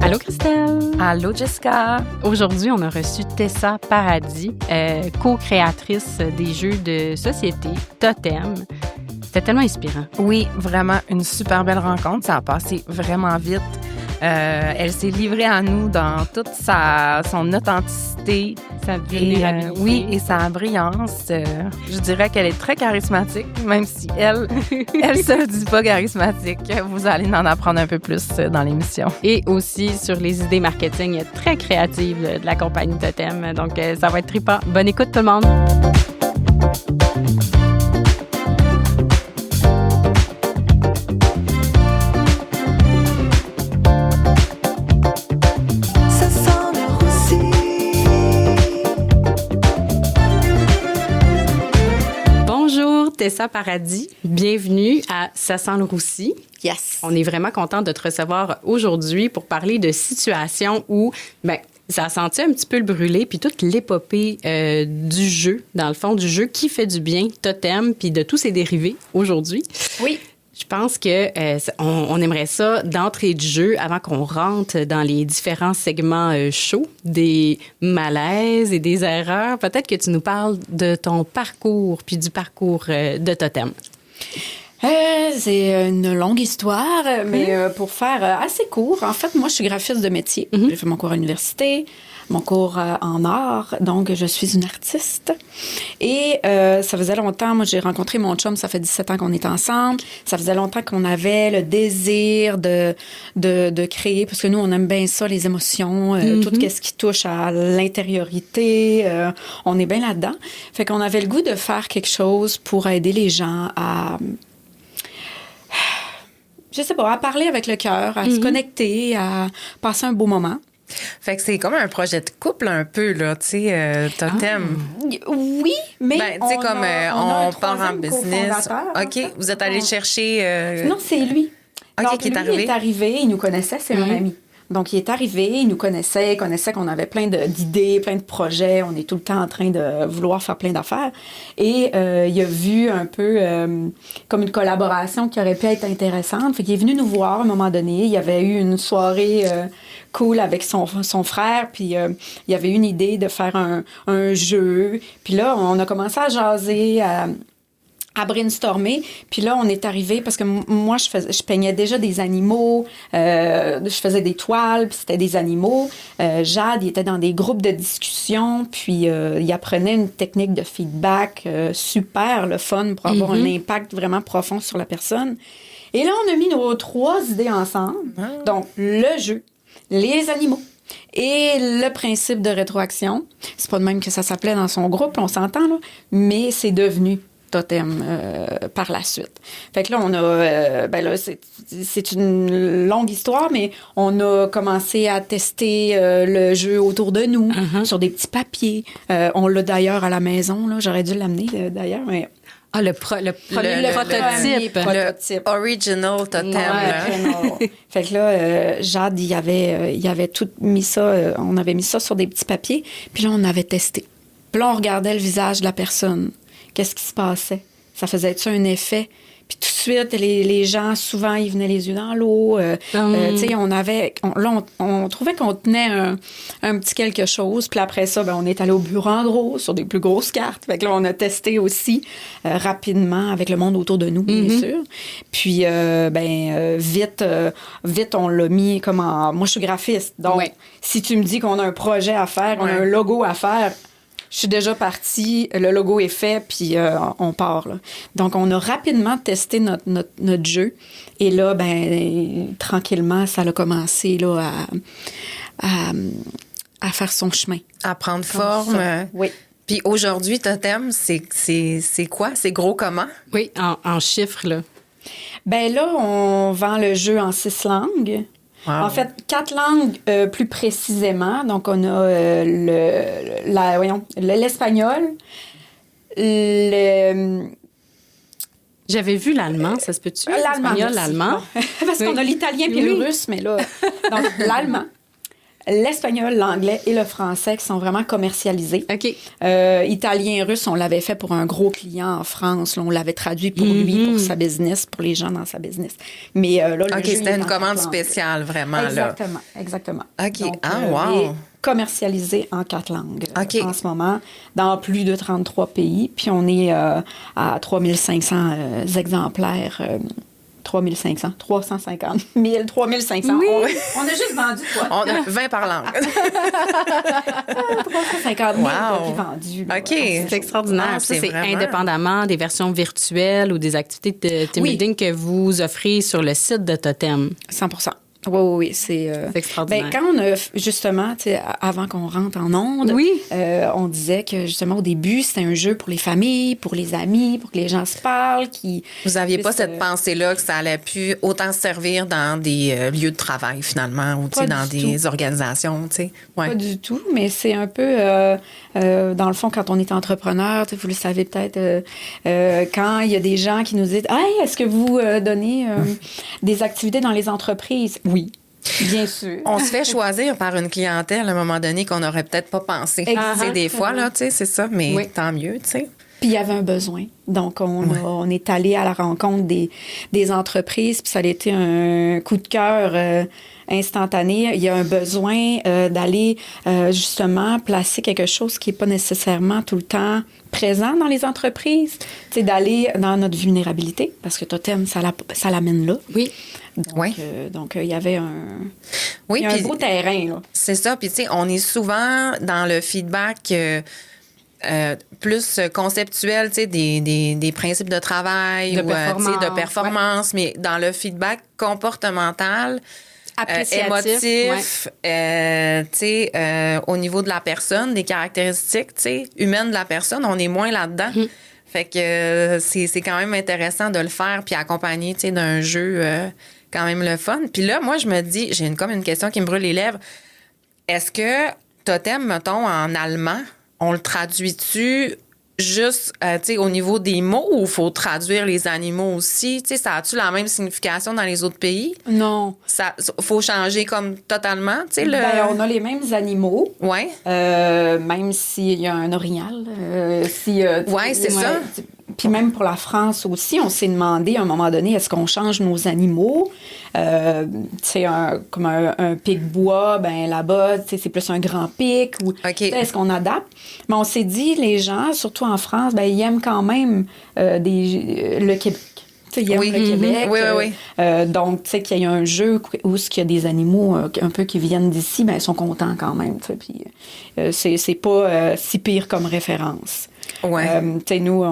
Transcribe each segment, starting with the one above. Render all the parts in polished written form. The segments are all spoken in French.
Allô Christelle! Allô Jessica! Aujourd'hui, on a reçu Tessa Paradis, co-créatrice des jeux de société Totem. C'était tellement inspirant. Oui, vraiment une super belle rencontre. Ça a passé vraiment vite. Elle s'est livrée à nous dans toute son authenticité. Sa vulnérabilité. Oui, et sa brillance. Je dirais qu'elle est très charismatique, même si elle se dit pas charismatique. Vous allez en apprendre un peu plus dans l'émission. Et aussi sur les idées marketing très créatives de la compagnie Totem. Donc, ça va être trippant. Bonne écoute tout le monde! Tessa Paradis, bienvenue à Ça sent le roussi. Yes! On est vraiment contente de te recevoir aujourd'hui pour parler de situations où, ça a senti un petit peu le brûler, puis toute l'épopée du jeu, dans le fond, du jeu qui fait du bien, Totem, puis de tous ses dérivés aujourd'hui. Oui. Je pense que on aimerait ça d'entrée de jeu, avant qu'on rentre dans les différents segments chauds, des malaises et des erreurs. Peut-être que tu nous parles de ton parcours, puis du parcours de Totem. C'est une longue histoire, mais pour faire assez court, en fait, moi, je suis graphiste de métier. J'ai fait mon cours à l'université, mon cours en art, donc je suis une artiste. Et ça faisait longtemps, moi, j'ai rencontré mon chum, ça fait 17 ans qu'on est ensemble. Ça faisait longtemps qu'on avait le désir de créer, parce que nous, on aime bien ça, les émotions, tout ce qui touche à l'intériorité, on est bien là-dedans. Fait qu'on avait le goût de faire quelque chose pour aider les gens à... je sais pas, à parler avec le cœur, à se connecter, à passer un beau moment. Fait que c'est comme un projet de couple un peu, là, tu sais, Totem. Oui, mais tu sais, comme on part en business. OK, vous êtes allé chercher... Non, c'est lui. OK, donc, qui est lui, arrivé. Il est arrivé, il nous connaissait, c'est un ami. Donc, il est arrivé, il nous connaissait, il connaissait qu'on avait plein d'idées, plein de projets. On est tout le temps en train de vouloir faire plein d'affaires. Et il a vu un peu comme une collaboration qui aurait pu être intéressante. Fait qu'il est venu nous voir à un moment donné. Il y avait eu une soirée cool avec son frère. Puis il y avait une idée de faire un jeu. Puis là, on a commencé à jaser, à brainstormer. Puis là, on est arrivé, parce que moi, je peignais déjà des animaux, je faisais des toiles, puis c'était des animaux. Jade, il était dans des groupes de discussion, puis il apprenait une technique de feedback super, le fun, pour avoir un impact vraiment profond sur la personne. Et là, on a mis nos 3 idées ensemble. Donc, le jeu, les animaux et le principe de rétroaction. C'est pas de même que ça s'appelait dans son groupe, on s'entend, là, mais c'est devenu Totem par la suite. Fait que là, on a... là, c'est une longue histoire, mais on a commencé à tester le jeu autour de nous, sur des petits papiers. On l'a d'ailleurs à la maison, là. J'aurais dû l'amener, d'ailleurs, mais... Ah, le prototype. Le original Totem. Fait que là, Jade, il avait tout mis ça, on avait mis ça sur des petits papiers, puis là, on avait testé. Puis là, on regardait le visage de la personne. Qu'est-ce qui se passait? Ça faisait-tu un effet? Puis tout de suite, les gens, souvent, ils venaient les yeux dans l'eau. Tu sais, on trouvait qu'on tenait un petit quelque chose. Puis après ça, on est allé au bureau en gros, sur des plus grosses cartes. Fait que là, on a testé aussi rapidement avec le monde autour de nous, bien sûr. Puis, vite, on l'a mis comme en... Moi, je suis graphiste. Donc, si tu me dis qu'on a un projet à faire, on a un logo à faire... Je suis déjà partie, le logo est fait, puis on part, là. Donc, on a rapidement testé notre jeu. Et là, tranquillement, ça a commencé là, à faire son chemin. À prendre forme. Oui. Puis aujourd'hui, Totem, c'est quoi? C'est gros comment? Oui, en chiffres, là. Là, on vend le jeu en 6 langues. Wow. En fait, 4 langues plus précisément. Donc, on a l'espagnol, J'avais vu l'allemand, ça se peut-tu? L'allemand. L'allemand. Parce qu'on a l'italien puis le russe, mais là... Donc, l'allemand, l'espagnol, l'anglais et le français qui sont vraiment commercialisés. OK. Italien, russe, on l'avait fait pour un gros client en France. Là, on l'avait traduit pour lui, pour sa business, pour les gens dans sa business. Mais là, le OK, jeu, c'était il est une en commande 4 langues. spéciale, vraiment, Exactement, exactement. OK. Donc, wow! mais commercialisé en 4 langues OK. en ce moment, dans plus de 33 pays. Puis on est à 3500 exemplaires. 3500, 350 000, 3500. Oui. On a juste vendu quoi? On a 20 par langue. 350 000 Wow. copies vendues. Là, OK. ouais. C'est extraordinaire. Ah, Ça, c'est c'est vraiment- indépendamment des versions virtuelles ou des activités de team Oui. building que vous offrez sur le site de Totem. 100%. Oui, oui, oui. C'est extraordinaire. Quand on a, justement, tu sais, avant qu'on rentre en onde, Oui. on disait que, justement, au début, c'était un jeu pour les familles, pour les amis, pour que les gens se parlent. Vous n'aviez pas puissent, cette pensée-là que ça allait plus autant servir dans des lieux de travail, finalement, ou tu sais, Pas dans du des organisations, tu sais. Ouais. Pas du tout, mais c'est un peu, dans le fond, quand on est entrepreneur, tu sais, vous le savez peut-être, quand il y a des gens qui nous disent « Hey, est-ce que vous donnez des activités dans les entreprises? » Oui, bien sûr. On se fait choisir par une clientèle à un moment donné qu'on n'aurait peut-être pas pensé. Exactement. C'est des fois, là, tu sais, c'est ça, mais Oui. tant mieux, tu sais. Puis il y avait un besoin. Donc, on est allé à la rencontre des entreprises, puis ça a été un coup de cœur instantané. Il y a un besoin d'aller justement placer quelque chose qui n'est pas nécessairement tout le temps présent dans les entreprises. Tu sais, d'aller dans notre vulnérabilité, parce que Totem, ça l'amène là. Oui. Oui. Donc, il y avait Oui, il y a un puis beau terrain, là. c'est ça. Puis, tu sais, on est souvent dans le feedback plus conceptuel, tu sais, des principes de travail De ou tu sais, performance, de performance, mais dans le feedback comportemental, Appréciatif, émotif, tu sais, au niveau de la personne, des caractéristiques, tu sais, humaines de la personne, on est moins là-dedans. Fait que c'est quand même intéressant de le faire puis accompagner, tu sais, d'un jeu quand même le fun. Puis là, moi, je me dis, j'ai comme une question qui me brûle les lèvres. Est-ce que Totem, mettons, en allemand, on le traduit-tu juste, tu sais, au niveau des mots ou il faut traduire les animaux aussi? Tu sais, ça a-tu la même signification dans les autres pays? Non. Ça faut changer comme totalement, tu sais, le... Ben, on a les mêmes animaux. Ouais. Même s'il y a un orignal. Ouais, c'est ça. Puis même pour la France aussi, on s'est demandé à un moment donné, est-ce qu'on change nos animaux? Comme un pic-bois, ben là-bas, c'est plus un grand pic. Ou est-ce qu'on adapte? Mais on s'est dit, les gens, surtout en France, ben, ils aiment quand même le Québec. Ils aiment le Québec. Oui, oui, oui. Donc, tu sais, qu'il y a un jeu où il y a des animaux un peu qui viennent d'ici, ben, ils sont contents quand même. Puis, c'est pas si pire comme référence. Ouais. Tu sais, nous,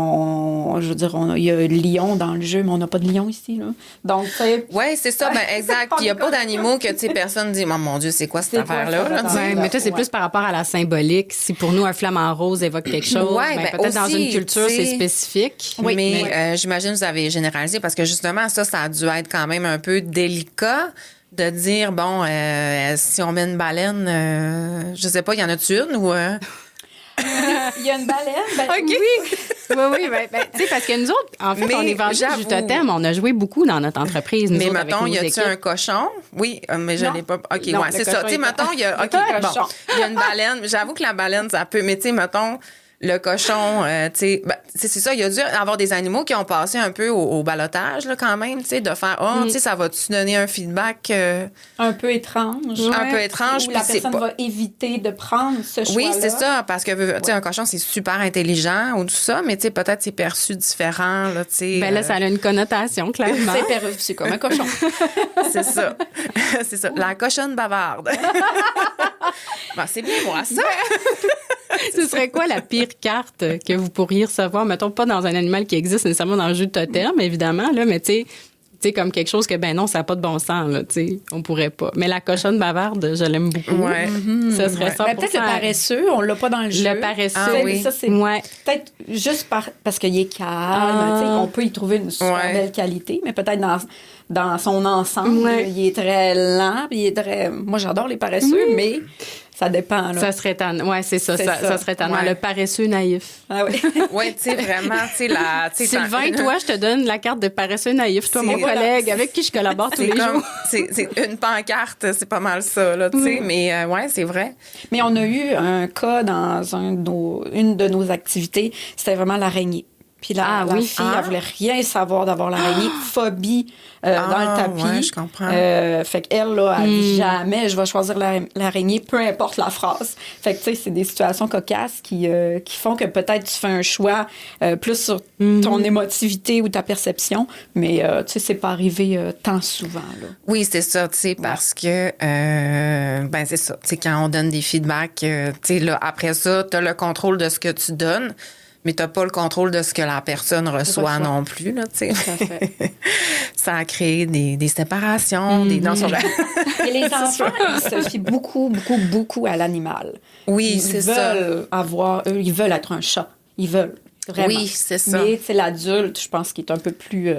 je veux dire, il y a lion dans le jeu, mais on n'a pas de lion ici, là. Donc, tu sais... Oui, c'est ça, ben exact. Puis il n'y a pas d'animaux que, tu sais, personne dit, oh, mon Dieu, c'est quoi cette affaire-là? Là, Ouais, mais toi, c'est plus par rapport à la symbolique. Si pour nous, un flamant rose évoque quelque chose, Ouais, ben peut-être dans aussi, une culture, tu sais, c'est spécifique. Oui, mais j'imagine que vous avez généralisé parce que justement, ça a dû être quand même un peu délicat de dire, bon, si on met une baleine, je sais pas, y en a-tu une ou... Il y a une baleine. Ben, Oui, oui, tu sais, parce que nous autres, en fait, Mais on est vendus j'avoue. du Totem, on a joué beaucoup dans notre entreprise. Nous Mais autres, avec mettons, nos y a-tu équipes. un cochon? Oui, mais je Non. l'ai pas. OK, Non, ouais, le c'est ça. cochon Tu sais, est mettons, il y a. OK, Un bon. cochon. Il y a une baleine. J'avoue que la baleine, ça peut. Mais tu sais, mettons, le cochon, tu sais, ben, c'est ça. Il y a dû avoir des animaux qui ont passé un peu au balotage, là, quand même, tu sais, de faire, tu sais, ça va-tu donner un feedback? un peu étrange. Un peu étrange, Où puis la c'est personne pas- va éviter de prendre ce choix-là. Oui, c'est ça, parce que, tu sais, un cochon, c'est super intelligent ou tout ça, mais tu sais, peut-être c'est perçu différent, là, tu sais. Ben là, ça a une connotation, clairement. C'est comme un cochon. C'est ça. C'est ça. La cochonne bavarde. Ben, c'est bien moi, ça. Ce serait quoi la pire carte que vous pourriez recevoir? Mettons, pas dans un animal qui existe nécessairement dans le jeu de Totem, évidemment, là, mais tu sais, comme quelque chose que, ben non, ça n'a pas de bon sens, là, tu sais, on pourrait pas. Mais la cochonne bavarde, je l'aime beaucoup. Ouais. Ça serait ça. Ben, peut-être le paresseux, on l'a pas dans le jeu. Le paresseux. Ah oui. Ça, c'est Ouais. peut-être juste parce qu'il est calme. Tu sais, on peut y trouver une super Ouais. belle qualité, mais peut-être dans son ensemble, Ouais. il est très lent. Puis il est très... Moi, j'adore les paresseux, mais Ça dépend, là. Ça serait tannant. Ouais, c'est ça. Ça serait tannant. Ouais. Le paresseux naïf. Ah oui. Oui, tu sais, vraiment, tu sais, Sylvain, toi, je te donne la carte de paresseux naïf. Toi, mon collègue, avec qui je collabore tous les jours. C'est une pancarte, c'est pas mal ça, là, tu sais. Mais ouais, c'est vrai. Mais on a eu un cas dans une de nos activités, c'était vraiment l'araignée. Puis la fille, elle voulait rien savoir d'avoir l'araignée. Phobie dans le tapis. Ouais, je comprends. Fait qu'elle, là, elle dit jamais, je vais choisir l'araignée, peu importe la phrase. Fait que, tu sais, c'est des situations cocasses qui font que peut-être tu fais un choix plus sur ton émotivité ou ta perception. Mais, tu sais, c'est pas arrivé tant souvent, là. Oui, c'est ça, tu sais, parce que, ben, c'est ça. Tu sais, quand on donne des feedbacks, tu sais, là, après ça, t'as le contrôle de ce que tu donnes. Mais t'as pas le contrôle de ce que la personne reçoit non plus, là, tu sais. Tout à fait. Ça a créé des séparations, des danses. Et les enfants, ils se fient beaucoup à l'animal. Oui, c'est ça. Ils veulent être un chat. Ils veulent, vraiment. Oui, c'est ça. Mais, tu sais, l'adulte, je pense qu'il est un peu plus...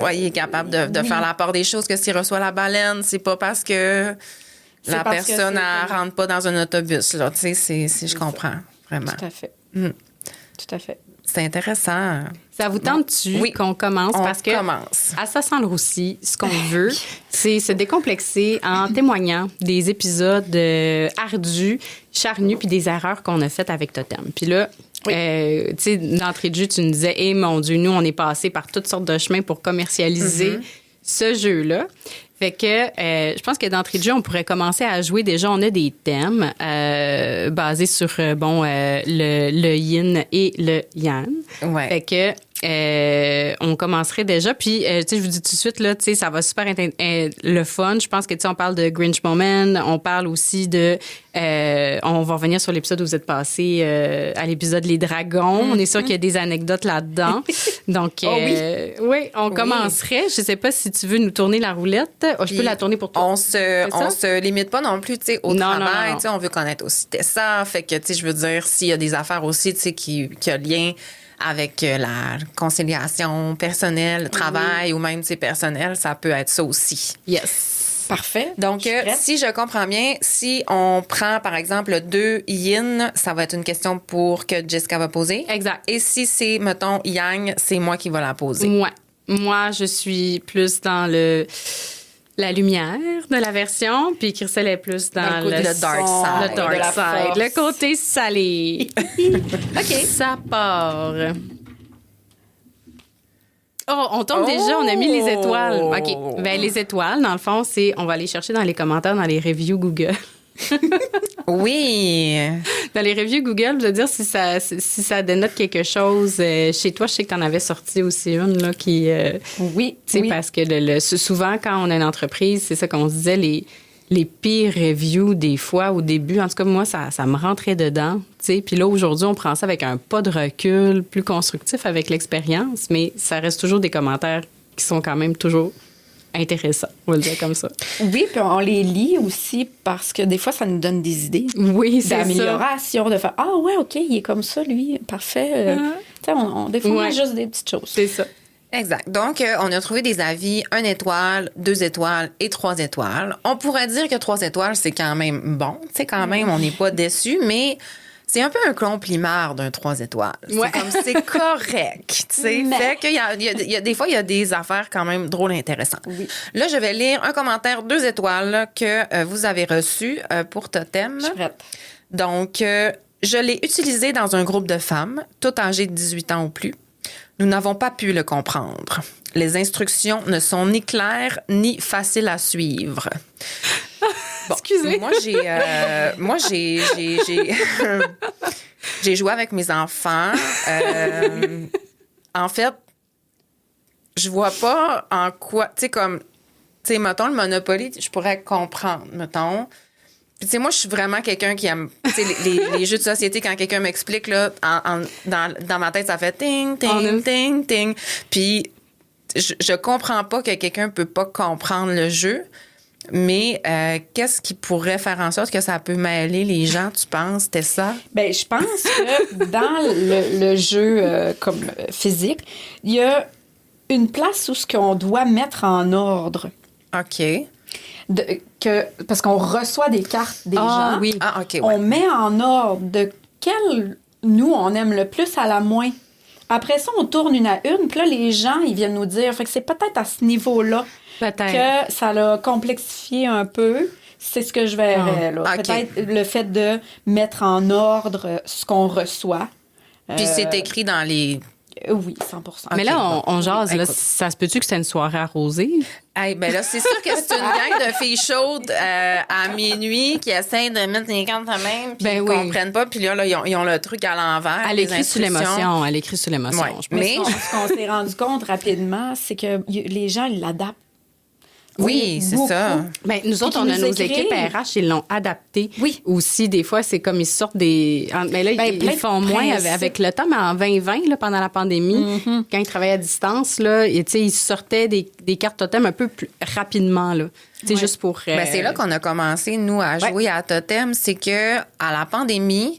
Oui, il est capable de faire la part des choses, que s'il reçoit la baleine, c'est pas parce que la personne ne rentre pas dans un autobus, là, tu sais, je comprends, vraiment. Tout à fait. Tout à fait. C'est intéressant. Ça vous tente-tu qu'on commence? Parce que à Ça sent le roussi, ce qu'on veut, c'est se décomplexer en témoignant des épisodes ardus, charnus, puis des erreurs qu'on a faites avec Totem. Puis là, tu sais, d'entrée de jeu, tu nous disais, eh mon Dieu, nous, on est passé par toutes sortes de chemins pour commercialiser ce jeu-là. Fait que je pense que d'entrée de jeu, on pourrait commencer à jouer. Déjà, on a des thèmes basés sur le yin et le yang. Ouais. Fait que on commencerait déjà. Puis, tu sais, je vous dis tout de suite, là, tu sais, ça va super être le fun. Je pense que, tu sais, on parle de Grinch Moment. On parle aussi de... on va revenir sur l'épisode où vous êtes passé à l'épisode Les Dragons. On est sûr qu'il y a des anecdotes là-dedans. Donc, oui, on commencerait. Je sais pas si tu veux nous tourner la roulette. Je peux la tourner pour toi. On se limite pas non plus, tu sais, au travail. Tu sais, on veut connaître aussi Tessa. Fait que, tu sais, je veux dire, s'il y a des affaires aussi, tu sais, qui a lien avec la conciliation personnelle, le travail ou même, tu sais, personnel, ça peut être ça aussi. Yes. Parfait. Donc, si je comprends bien, si on prend, par exemple, 2 yin, ça va être une question que Jessica va poser. Exact. Et si c'est, mettons, yang, c'est moi qui va la poser. Moi, je suis plus dans la lumière de la version, puis Christelle est plus dans le dark side. Le dark side, le côté salé. OK. Ça part. Oh, on tombe déjà, on a mis les étoiles. OK. Ben, les étoiles, dans le fond, on va aller chercher dans les commentaires, dans les reviews Google. Oui. Dans les reviews Google, je veux dire, si ça dénote quelque chose. Chez toi, je sais que tu en avais sorti aussi une, là, qui... oui. Parce que souvent, quand on a une entreprise, c'est ça qu'on se disait, les pires reviews, des fois, au début, en tout cas, moi, ça me rentrait dedans, tu sais. Puis là, aujourd'hui, on prend ça avec un pas de recul, plus constructif avec l'expérience, mais ça reste toujours des commentaires qui sont quand même toujours intéressants, on va le dire comme ça. Oui, puis on les lit aussi parce que des fois, ça nous donne des idées. Oui, c'est d'amélioration, de faire « Ah ouais, OK, il est comme ça, lui, parfait. Tu sais, des fois, on a juste des petites choses. C'est ça. Exact. Donc, on a trouvé des avis 1 étoile, 2 étoiles et 3 étoiles. On pourrait dire que 3 étoiles, c'est quand même bon. Tu sais, quand même, on n'est pas déçu, mais c'est un peu un compliment d'un 3 étoiles. Ouais. C'est comme, c'est correct. Tu sais, fait qu'il y a des fois, il y a des affaires quand même drôles et intéressantes. Oui. Là, je vais lire un commentaire 2 étoiles que vous avez reçu pour Totem. Je suis prête. Donc, je l'ai utilisé dans un groupe de femmes, toutes âgées de 18 ans ou plus. Nous n'avons pas pu le comprendre. Les instructions ne sont ni claires ni faciles à suivre. Bon, excusez. Moi, j'ai joué avec mes enfants. En fait, je vois pas en quoi... Tu sais, comme... Tu sais, mettons, le Monopoly, je pourrais comprendre, mettons... Puis, tu sais, moi, je suis vraiment quelqu'un qui aime, tu sais, les jeux de société, quand quelqu'un m'explique, là, dans ma tête, ça fait ting, ting, ting, ting. Puis, je comprends pas que quelqu'un peut pas comprendre le jeu, mais qu'est-ce qui pourrait faire en sorte que ça peut mêler les gens, tu penses? C'était ça? Bien, je pense que dans le jeu comme physique, il y a une place où ce qu'on doit mettre en ordre. OK. parce qu'on reçoit des cartes des gens. Oui. Ah, OK, ouais. On met en ordre de quelle, nous, on aime le plus à la moins. Après ça, on tourne une à une, puis là, les gens, ils viennent nous dire. Fait que c'est peut-être à ce niveau-là Peut-être. que ça l'a complexifié un peu. C'est ce que je verrais, là. OK. Peut-être le fait de mettre en ordre ce qu'on reçoit. Puis c'est écrit dans les... Oui, 100%. Mais OK, là, bon. on jase. Là, Écoute. ça se peut-tu que c'est une soirée arrosée? Hey, ben là, c'est sûr que c'est une gang de filles chaudes à minuit qui essayent de mettre les cartes de même puis Ben ils oui. comprennent pas. Puis là, ils ont le truc à l'envers. Elle les écrit sous instructions. l'émotion. Elle écrit sous l'émotion. Ouais. je pense. Mais- Ce qu'on s'est rendu compte rapidement, c'est que les gens, ils l'adaptent. Oui, c'est beaucoup. ça. Ben, nous autres, on qu'ils a nous nos écrivent. équipes RH, ils l'ont adapté. Oui. Aussi, des fois, c'est comme ils sortent des. Mais là, Ben, ils plein font de moins principes. avec le temps, mais en 2020, là, pendant la pandémie, quand ils travaillaient à distance, là, ils sortaient des cartes totem un peu plus rapidement, là. Tu sais, juste pour. Ben, c'est là qu'on a commencé, nous, à jouer à Totem. C'est que à la pandémie,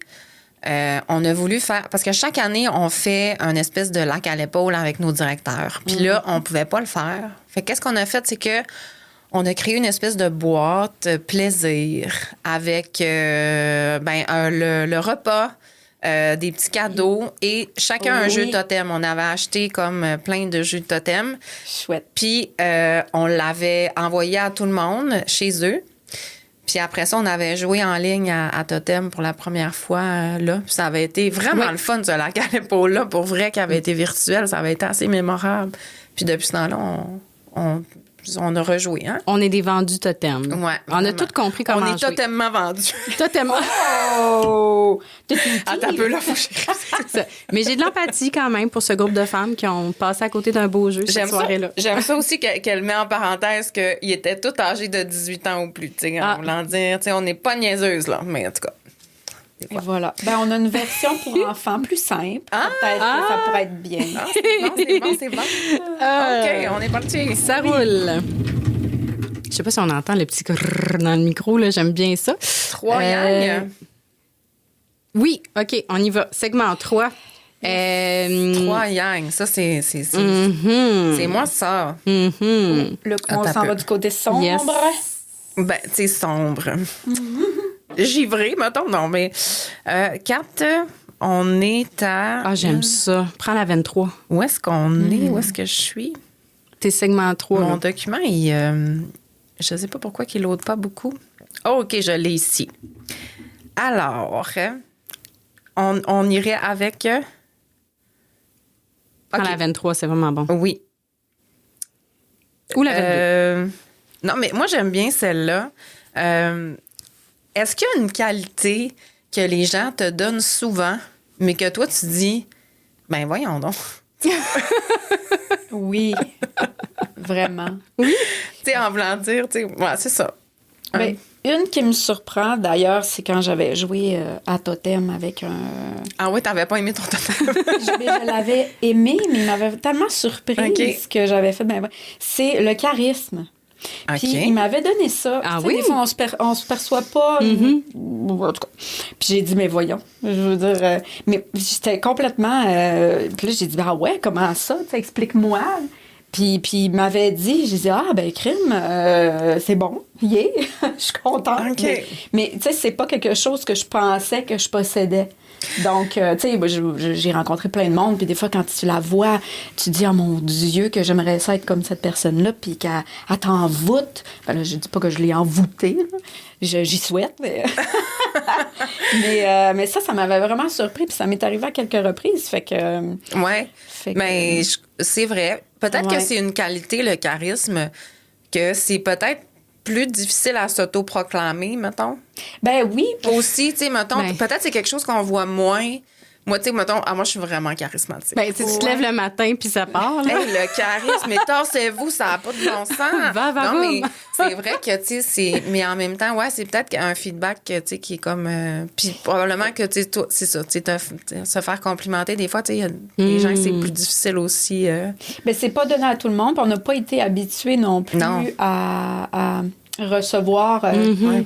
on a voulu faire... Parce que chaque année, on fait un espèce de lac à l'épaule avec nos directeurs. Puis là, on pouvait pas le faire. Fait que qu'est-ce qu'on a fait, c'est que on a créé une espèce de boîte plaisir avec le repas, des petits cadeaux et chacun un Oui. jeu totem. On avait acheté comme plein de jeux de totem. Chouette. Puis, on l'avait envoyé à tout le monde chez eux. Puis après ça, on avait joué en ligne à Totem pour la première fois, là. Puis ça avait été vraiment le fun, ce lac à l'épaule-là, pour vrai, qui avait été virtuel. Ça avait été assez mémorable. Puis depuis ce temps-là, on a rejoué, hein? On est des vendus totem. Ouais, On a vraiment. tout compris comment On est jouer. totalement vendus. Totalement. Oh! Attends un peu, là, faut que je... C'est ça. Mais j'ai de l'empathie quand même pour ce groupe de femmes qui ont passé à côté d'un beau jeu cette soirée-là. J'aime ça aussi qu'elle met en parenthèse qu'ils étaient tous âgés de 18 ans ou plus, tu sais, en voulant dire, tu sais, on n'est pas niaiseuses, là, mais en tout cas. Et voilà. Ben, on a une version pour enfants plus simple. Peut-être que ça pourrait être bien. Ah, c'est bon. OK, on est parti. Ça roule. Je sais pas si on entend le petit grrr dans le micro, là. J'aime bien ça. 3 yang. Oui, OK, on y va. Segment 3. 3 yang. Ça, c'est moi, ça. On Attends s'en un peu. va du côté sombre. Yes. Ben, c'est sombre. Givré, mettons, non, mais 4, on est à... Ah, j'aime ça. Prends la 23. Où est-ce qu'on est? Où est-ce que je suis? T'es segment 3. Mon là. document, je sais pas pourquoi il load pas beaucoup. Oh, OK, je l'ai ici. Alors, on irait avec... Prends OK. la 23, c'est vraiment bon. Oui. Ou la 22. Non, mais moi, j'aime bien celle-là. Est-ce qu'il y a une qualité que les gens te donnent souvent, mais que toi, tu dis, ben voyons donc. Oui. Vraiment. Tu sais, en voulant dire, tu sais, ouais, c'est ça. Ben, une qui me surprend, d'ailleurs, c'est quand j'avais joué à Totem avec un... Ah oui, t'avais pas aimé ton totem. Je l'avais aimé, mais il m'avait tellement surpris OK. ce que j'avais fait. Ben, c'est le charisme. OK. Puis il m'avait donné ça. Ah Tu sais, oui? Des fois, on se perçoit pas. En tout cas. Puis j'ai dit, mais voyons. Je veux dire, mais j'étais complètement... puis là, j'ai dit, ah ouais, comment ça? Tu sais, explique-moi. Puis il m'avait dit, j'ai dit, ah ben crime, c'est bon, yeah, je suis contente. OK. Mais tu sais, c'est pas quelque chose que je pensais que je possédais. Donc, tu sais, moi, j'ai rencontré plein de monde, puis des fois, quand tu la vois, tu te dis, oh mon Dieu, que j'aimerais ça être comme cette personne-là, puis qu'elle t'envoûte. Ben là, je dis pas que je l'ai envoûtée, là. J'y souhaite, mais... mais ça m'avait vraiment surpris, puis ça m'est arrivé à quelques reprises, fait que... Ouais. Fait que- Mais c'est vrai. Peut-être Ouais. que c'est une qualité, le charisme, que c'est peut-être plus difficile à s'autoproclamer, mettons. Ben oui, Aussi, tu sais, mettons, Ben. peut-être c'est quelque chose qu'on voit moins. Moi, tu sais, mettons, moi, je suis vraiment charismatique. Ben, tu te lèves le matin puis ça part. Là. Hey, le charisme, mais tassez-vous, ça n'a pas de bon sens. Va, non, boum. mais c'est vrai que, tu sais, c'est... Mais en même temps, ouais, c'est peut-être un feedback, tu sais, qui est comme... Puis probablement que, tu sais, toi, c'est ça, tu sais, se faire complimenter, des fois, tu sais, il y a des gens que c'est plus difficile aussi. ben c'est pas donné à tout le monde, puis on n'a pas été habitués non plus Non. à recevoir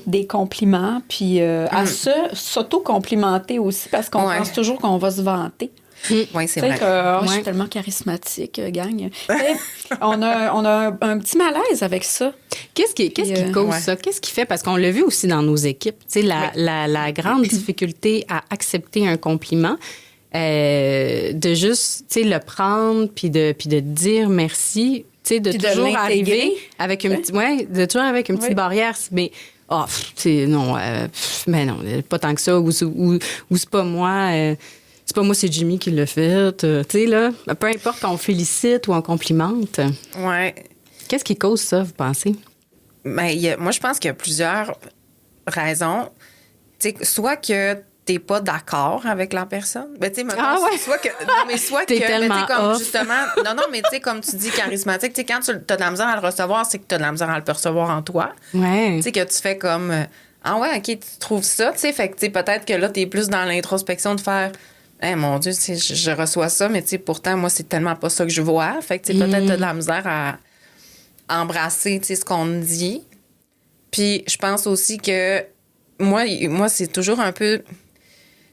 des compliments, puis à s'auto-complimenter aussi, parce qu'on Ouais. pense toujours qu'on va se vanter. Oui, c'est Tu sais vrai. que je Ouais. suis tellement charismatique, gang. Tu sais, on a un petit malaise avec ça. Qu'est-ce qui cause ouais. ça? Qu'est-ce qui fait? Parce qu'on l'a vu aussi dans nos équipes. Tu sais, la grande difficulté à accepter un compliment, de juste, tu sais, le prendre puis de dire merci, tu sais, de Puis de toujours l'intégrer. arriver avec une petite, de toujours avec une petite Oui. barrière. Mais, tu sais, non, mais non, pas tant que ça. Ou c'est pas moi. C'est pas moi, c'est Jimmy qui l'a fait. Tu sais, là, peu importe qu'on félicite ou on complimente. Ouais. Qu'est-ce qui cause ça, vous pensez? Ben, moi, je pense qu'il y a plusieurs raisons. Tu sais, soit que t'es pas d'accord avec la personne. Ben, tu sais, Ah ouais. soit que. Non, mais soit T'es que. Ben, tu tellement sais, comme off. justement. Non, mais tu sais, comme tu dis, charismatique, tu sais, quand tu as de la misère à le recevoir, c'est que tu as de la misère à le percevoir en toi. Ouais. Tu sais, que tu fais comme. Ah ouais, OK, tu trouves ça, tu sais. Fait que, tu sais, peut-être que là, t'es plus dans l'introspection de faire. Mon Dieu, tu sais, je reçois ça, mais tu sais, pourtant, moi, c'est tellement pas ça que je vois. Fait que, tu sais, peut-être t'as de la misère à embrasser, tu sais, ce qu'on me dit. Puis, je pense aussi que moi, c'est toujours un peu.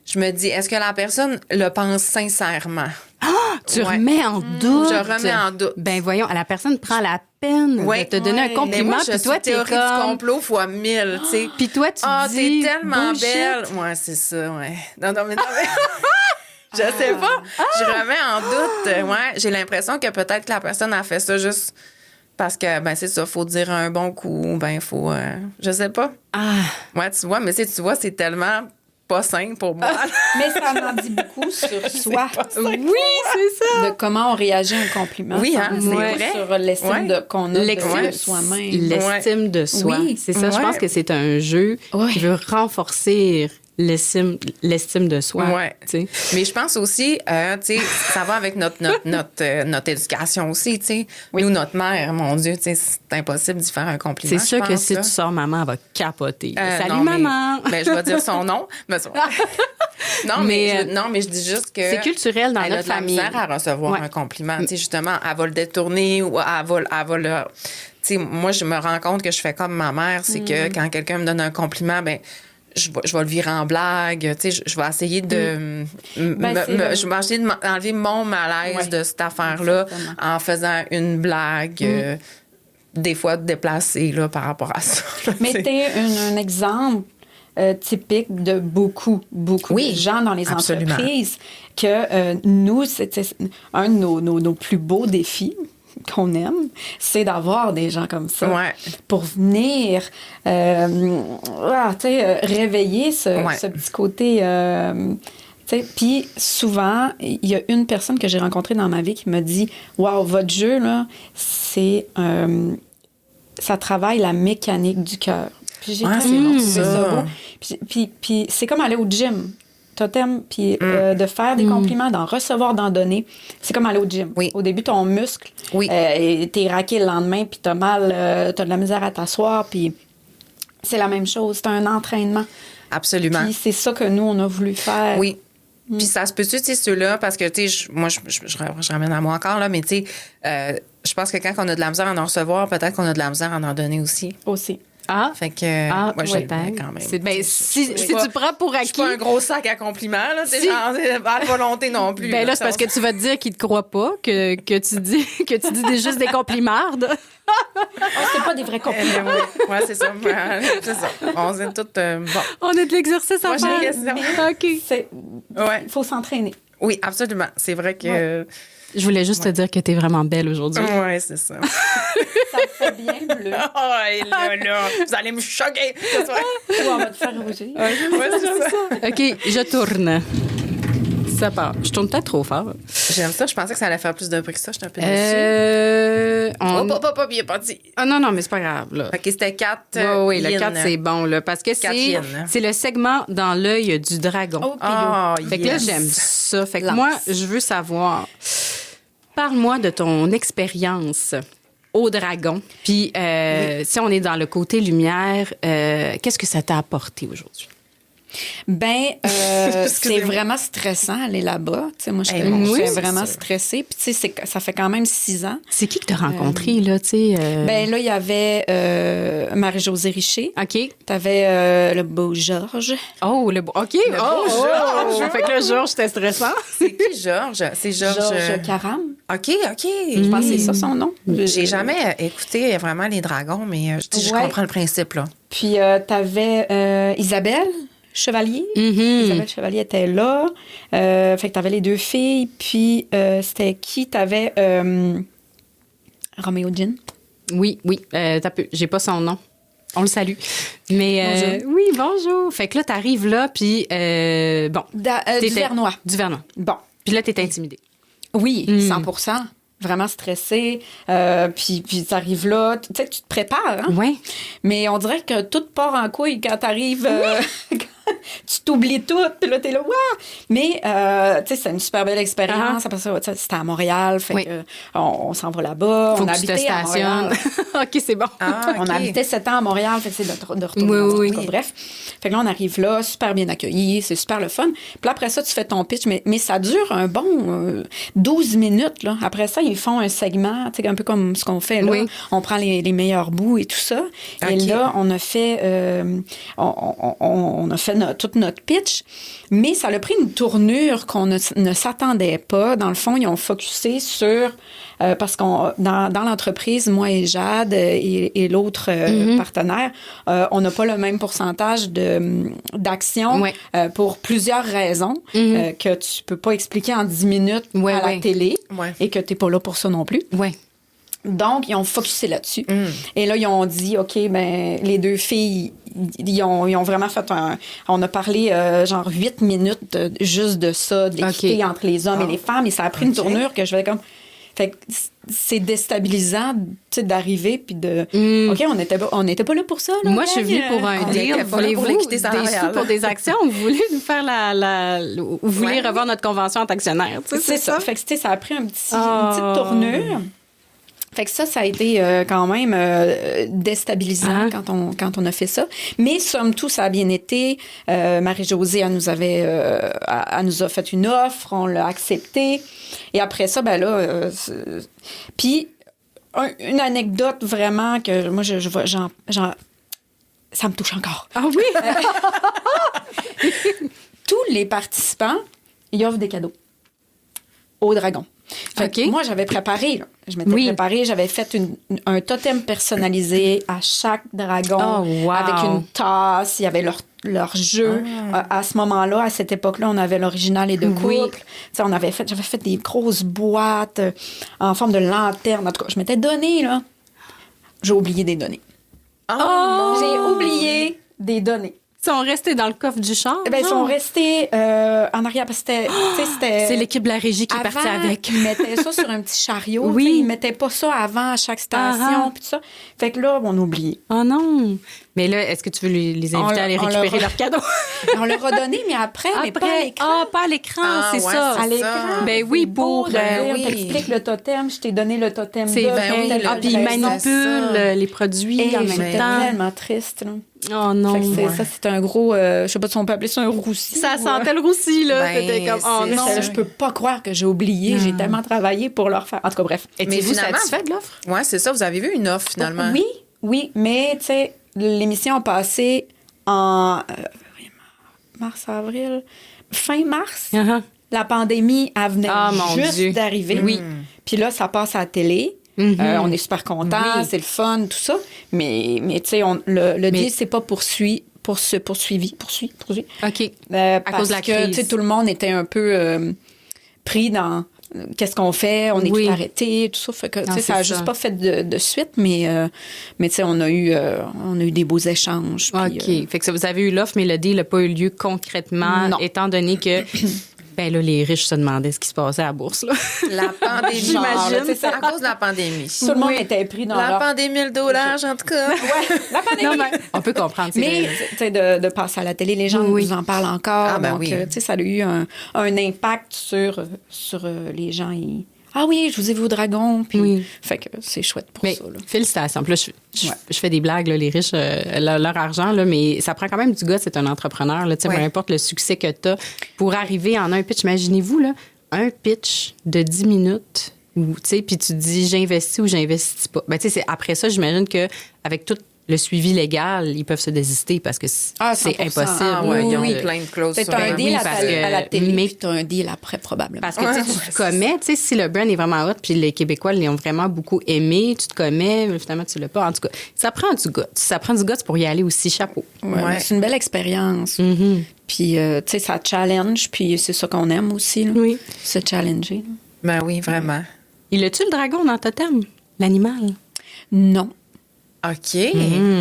Je me dis, est-ce que la personne le pense sincèrement? Tu Ouais. remets en doute. Je remets en doute. Ben voyons, la personne prend la peine Ouais. de te donner un Ouais. compliment, Mais moi, je puis toi, suis t'es théorie du comme... complot fois 1000, tu sais. Puis toi, tu Ah, dis... t'es tellement bullshit. belle. Ouais, c'est ça, ouais. Non, mais... Je sais pas. Je remets en doute. Ouais, j'ai l'impression que peut-être que la personne a fait ça juste parce que, ben, c'est ça, faut dire un bon coup, ben, faut. Je sais pas. Ah, Ouais, tu vois, mais tu vois, c'est tellement pas simple pour moi. Mais ça en dit beaucoup sur soi. oui, c'est ça. De comment on réagit à un compliment. Oui, Ça hein, en dit c'est beaucoup vrai. sur l'estime Ouais. qu'on a L'estime- de soi-même. L'estime de soi. Oui. C'est ça, je pense Ouais. que c'est un jeu Ouais. qui veut renforcer l'estime de soi. Ouais. Tu sais. Mais je pense aussi, tu sais, ça va avec notre éducation aussi, tu sais. Nous, notre mère, mon Dieu, tu sais, c'est impossible d'y faire un compliment. C'est sûr je que pense, si là. tu sors maman, elle va capoter. Salut, non, mais- maman! Ben, je vais dire son nom. Mais non, mais je dis juste que. C'est culturel dans elle a notre de la famille. misère à recevoir Ouais. un compliment. Tu sais, justement, elle va le détourner ou elle va le. Tu sais, moi, je me rends compte que je fais comme ma mère, c'est que quand quelqu'un me donne un compliment, ben je vais le virer en blague. Tu sais, je vais essayer de. Je vais essayer d'enlever mon malaise Ouais. de cette affaire-là Exactement. en faisant une blague. Des fois déplacée là, par rapport à ça. Mais Tu sais. t'es un exemple typique de beaucoup Oui, de gens dans les absolument. entreprises que nous, c'était un de nos plus beaux défis qu'on aime, c'est d'avoir des gens comme ça Ouais. pour venir réveiller Ouais. ce petit côté... tu sais, puis souvent, il y a une personne que j'ai rencontrée dans ma vie qui me dit « Wow, votre jeu, là, c'est... ça travaille la mécanique du cœur. » Puis j'ai Ah, c'est tellement bon, trouvé ça. ça beau. Puis c'est comme aller au gym. Totem, puis de faire des compliments, d'en recevoir, d'en donner, c'est comme aller au gym. Oui. Au début, ton muscle, Oui. t'es raqué le lendemain, puis t'as mal, t'as de la misère à t'asseoir, puis c'est la même chose. C'est un entraînement. Absolument. Puis c'est ça que nous, on a voulu faire. Oui. Puis ça se peut-tu, tu sais, ceux-là, parce que, tu sais, moi, je ramène à moi encore, là, mais tu sais, je pense que quand on a de la misère à en recevoir, peut-être qu'on a de la misère à en donner aussi. Aussi. Ah, Fait que, moi, j'ai peut-être. quand même. C'est- ben, si Je suis pas- tu prends pour Je acquis... suis pas un gros sac à compliments, là, tu sais, Si. genre, à la volonté non plus. Ben là, c'est parce que tu vas te dire qu'il te croit pas, que tu dis juste des complimardes. C'est pas des vrais compliments. Ouais, c'est ça. C'est ça. On est toutes. Bon. On a de l'exercice à Moi, j'ai faire. une question. OK. Ouais. Il faut s'entraîner. Oui, absolument. C'est vrai que. Je voulais juste te dire que t'es vraiment belle aujourd'hui. Ouais, c'est ça. Ça me fait bien bleu. Oh, et là, vous allez me choquer. ce soir. Ou on va te faire rougir. Ouais, c'est ça. OK, je tourne. Ça part. Je tourne peut-être trop fort. J'aime ça. Je pensais que ça allait faire plus de bruit que ça. Je suis un peu déçue. On... Il est parti. Ah non, mais c'est pas grave, là. OK, c'était 4. Oui, le 4, c'est bon, là, parce que Quatre yin. c'est le segment dans l'œil du dragon. Oh, Ah, Fait que là, yes. j'aime ça. Fait que Lance. moi, je veux savoir, parle-moi de ton expérience au dragon. Puis, si on est dans le côté lumière, qu'est-ce que ça t'a apporté aujourd'hui? C'est vraiment stressant aller là-bas. Tu sais, moi, j'étais vraiment stressée. Puis, tu sais, ça fait quand même 6 ans. C'est qui que tu as rencontré, là, tu sais? Ben là, il y avait Marie-Josée Richer. OK. T'avais le beau Georges. Oh, OK. Le beau Georges. Fait que là, Georges, c'était stressant. C'est qui, Georges? C'est Georges Caram. OK. Je pense que c'est ça son nom. J'ai jamais écouté vraiment les dragons, mais je comprends le principe, là. Puis, t'avais Isabelle Chevalier. Isabelle Chevalier était là. Fait que t'avais les 2 filles. Puis, c'était qui? T'avais Roméo Jean. Oui. J'ai pas son nom. On le salue. Mais bonjour. oui, bonjour. Fait que là, t'arrives là, puis bon. Duvernois. Duvernois. Bon. Puis là, t'es intimidée. Oui, 100%. Vraiment stressée. Puis t'arrives là. Tu sais, tu te prépares, hein? Oui. Mais on dirait que tout part en couille quand t'arrives. Tu t'oublies tout, puis là, t'es là, waouh! Mais, tu sais, c'est une super belle expérience. Après ça, c'était à Montréal, fait que on s'en va là-bas. Faut on que tu te habitait à Montréal. OK, c'est bon. On habitait 7 ans à Montréal, fait que c'est de retourner. Oui. Bref. Fait que là, on arrive là, super bien accueillis, c'est super le fun. Puis là, après ça, tu fais ton pitch, mais ça dure un bon 12 minutes, là. Après ça, ils font un segment, tu sais, un peu comme ce qu'on fait là. Oui. On prend les meilleurs bouts et tout ça. Et là, on a fait... on a fait toute notre pitch, mais ça a pris une tournure qu'on ne s'attendait pas. Dans le fond, ils ont focusé sur... parce qu'on dans l'entreprise, moi et Jade et l'autre partenaire, on n'a pas le même pourcentage d'action pour plusieurs raisons que tu peux pas expliquer en 10 minutes à la télé et que tu n'es pas là pour ça non plus. Oui. Donc, ils ont focusé là-dessus. Et là, ils ont dit, OK, ben les 2 filles, ils ont vraiment fait on a parlé genre 8 minutes juste de ça, de l'équité entre les hommes et les femmes. Et ça a pris une tournure que je vais comme... Fait que c'est déstabilisant, tu sais, d'arriver puis de... OK, on n'était pas là pour ça, là. Moi, je suis venue pour un deal. Voulez-vous des sous pour des actions ou vous voulez nous faire vous voulez revoir notre convention en tant qu'actionnaire? C'est ça. Fait que, tu sais, ça a pris une petite tournure. Fait que ça a été quand même déstabilisant quand on a fait ça. Mais somme toute, ça a bien été. Marie-Josée, elle nous a fait une offre, on l'a acceptée. Et après ça, ben là... Puis, une anecdote vraiment que moi, ça me touche encore. Ah oui? Tous les participants, ils offrent des cadeaux au dragon. Fait que moi, j'avais préparé, là. Je m'étais préparée, j'avais fait un totem personnalisé à chaque dragon avec une tasse, il y avait leur jeu. À ce moment-là, à cette époque-là, on avait l'original et de couple. J'avais fait des grosses boîtes en forme de lanterne. En tout cas, je m'étais donné, là. J'ai oublié des données. J'ai oublié des données. Ils sont restés dans le coffre du char? Ils sont restés en arrière parce que c'était... C'est l'équipe de la régie qui est partie avec. Ils mettaient ça sur un petit chariot. Oui. Ils mettaient pas ça avant à chaque station. Puis tout ça. Fait que là, on a oublié. Oh non! Mais là, est-ce que tu veux les inviter à aller récupérer leurs cadeaux? On leur a donné, mais après mais pas à l'écran. Pas à l'écran, c'est ça. À l'écran. Ben oui, pour... On t'explique le totem. Je t'ai donné le totem. C'est vrai. Puis ils manipulent les produits en même temps. J'étais tellement triste, là. Oh non. Ça, c'est un gros... je sais pas si on peut appeler ça un roussi. Ça sentait le roussi, là. C'était comme... Oh non. Je peux pas croire que j'ai oublié. J'ai tellement travaillé pour leur faire... En tout cas, bref. Étiez-vous satisfaite de l'offre? Oui, c'est ça. Vous avez vu une offre, finalement. Oui. Mais, tu sais, l'émission a passé en mars-avril. Fin mars. La pandémie, elle venait juste d'arriver. Oui. Puis là, ça passe à la télé. On est super contents, c'est le fun, tout ça. Mais tu sais, le deal, c'est pas poursuivi. OK. À cause de la crise. Tu sais, tout le monde était un peu pris dans qu'est-ce qu'on fait, on est tout arrêté, tout ça. Fait que, tu sais, ça a juste pas fait de suite, mais tu sais, on a eu des beaux échanges. Puis, OK. Fait que vous avez eu l'offre, mais le deal n'a pas eu lieu concrètement, étant donné que... Ben là, les riches se demandaient ce qui se passait à la bourse, là. La pandémie, j'imagine. C'est à cause de la pandémie. Tout le monde était pris dans la pandémie, le $, en tout cas. La pandémie. Non, on peut comprendre. Mais, tu sais, de passer à la télé, les gens nous en parlent encore. Donc, tu sais, ça a eu un impact sur les gens Ah oui, je vous ai vu au dragon. Puis, Oui. fait que c'est chouette pour Mais ça. Là. félicitations. Puis là, Ouais. je fais des blagues, là, les riches, leur argent, là, mais ça prend quand même du gars, c'est un entrepreneur. Là, Ouais. peu importe le succès que tu as, pour arriver en un pitch, imaginez-vous, là, un pitch de 10 minutes, puis tu te dis j'investis ou j'investis pas. Ben, après ça, j'imagine qu'avec tout le suivi légal, ils peuvent se désister parce que c'est 100%. impossible. Ah ouais, ils ont Oui. plein de clauses. C'est sur un eux. deal oui, à, parce à que- la télé, mais- puis tu as un deal après, probablement. Parce que Ouais, tu ouais, te commets, si le brand est vraiment hot, puis les Québécois l'ont vraiment beaucoup aimé, tu te commets, mais finalement, tu l'as pas. En tout cas, ça prend du guts. Ça prend du guts pour y aller aussi, chapeau. Ouais, Ouais. C'est une belle expérience. Puis, tu sais, ça challenge, puis c'est ça qu'on aime aussi, là, Oui. se challenger. là. Ben oui, vraiment. Il a-tu le dragon dans Totem, l'animal? Non, OK.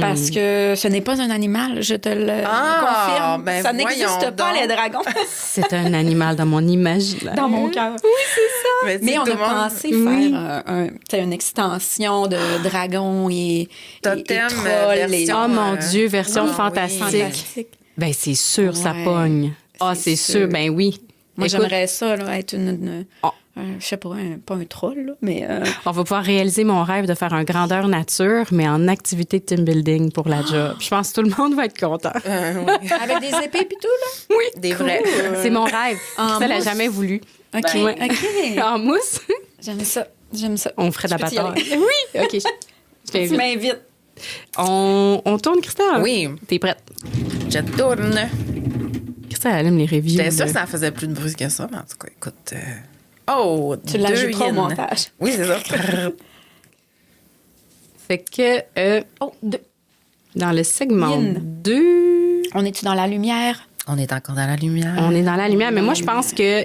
parce que ce n'est pas un animal, je te le Ah, confirme. ben Ça voyons n'existe pas, donc. les dragons, C'est un animal dans mon imaginaire. dans mon cœur. Mais, Mais on tout a le monde- pensé Oui. faire tu sais, une extension de dragons et Totem, trolls. version- Oh mon Dieu, version Ah, fantastique. oui. Fantastique. Ben c'est sûr, ça Ouais, pogne. Ah, c'est c'est sûr, sûr. ben oui. Moi, Écoute, j'aimerais ça, là, être Oh. je sais pas, pas un troll, là, mais on va pouvoir réaliser mon rêve de faire un grandeur nature, mais en activité de team building pour la job. Je pense que tout le monde va être content. Oui. avec des épées puis tout, là. Oui, Des vrais. c'est mon rêve. En Ça l'a mousse. jamais voulu. OK, Ben, OK. En mousse, J'aime ça, j'aime ça. on ferait de la Je peux y bataille. aller. Oui, OK. Je Tu t'invite. m'invites. On tourne, Christelle? Oui. T'es prête? Je tourne. Christelle, elle aime les reviews. J'étais sûre là. que ça faisait plus de bruit que ça, mais en tout cas, écoute. Oh, Tu l'ajouteras au yin. montage. Oui, c'est ça. Fait que Oh, deux. dans le segment Yin. 2... On est-tu dans la lumière? On est encore dans la lumière. On est dans la lumière, mais moi, je pense que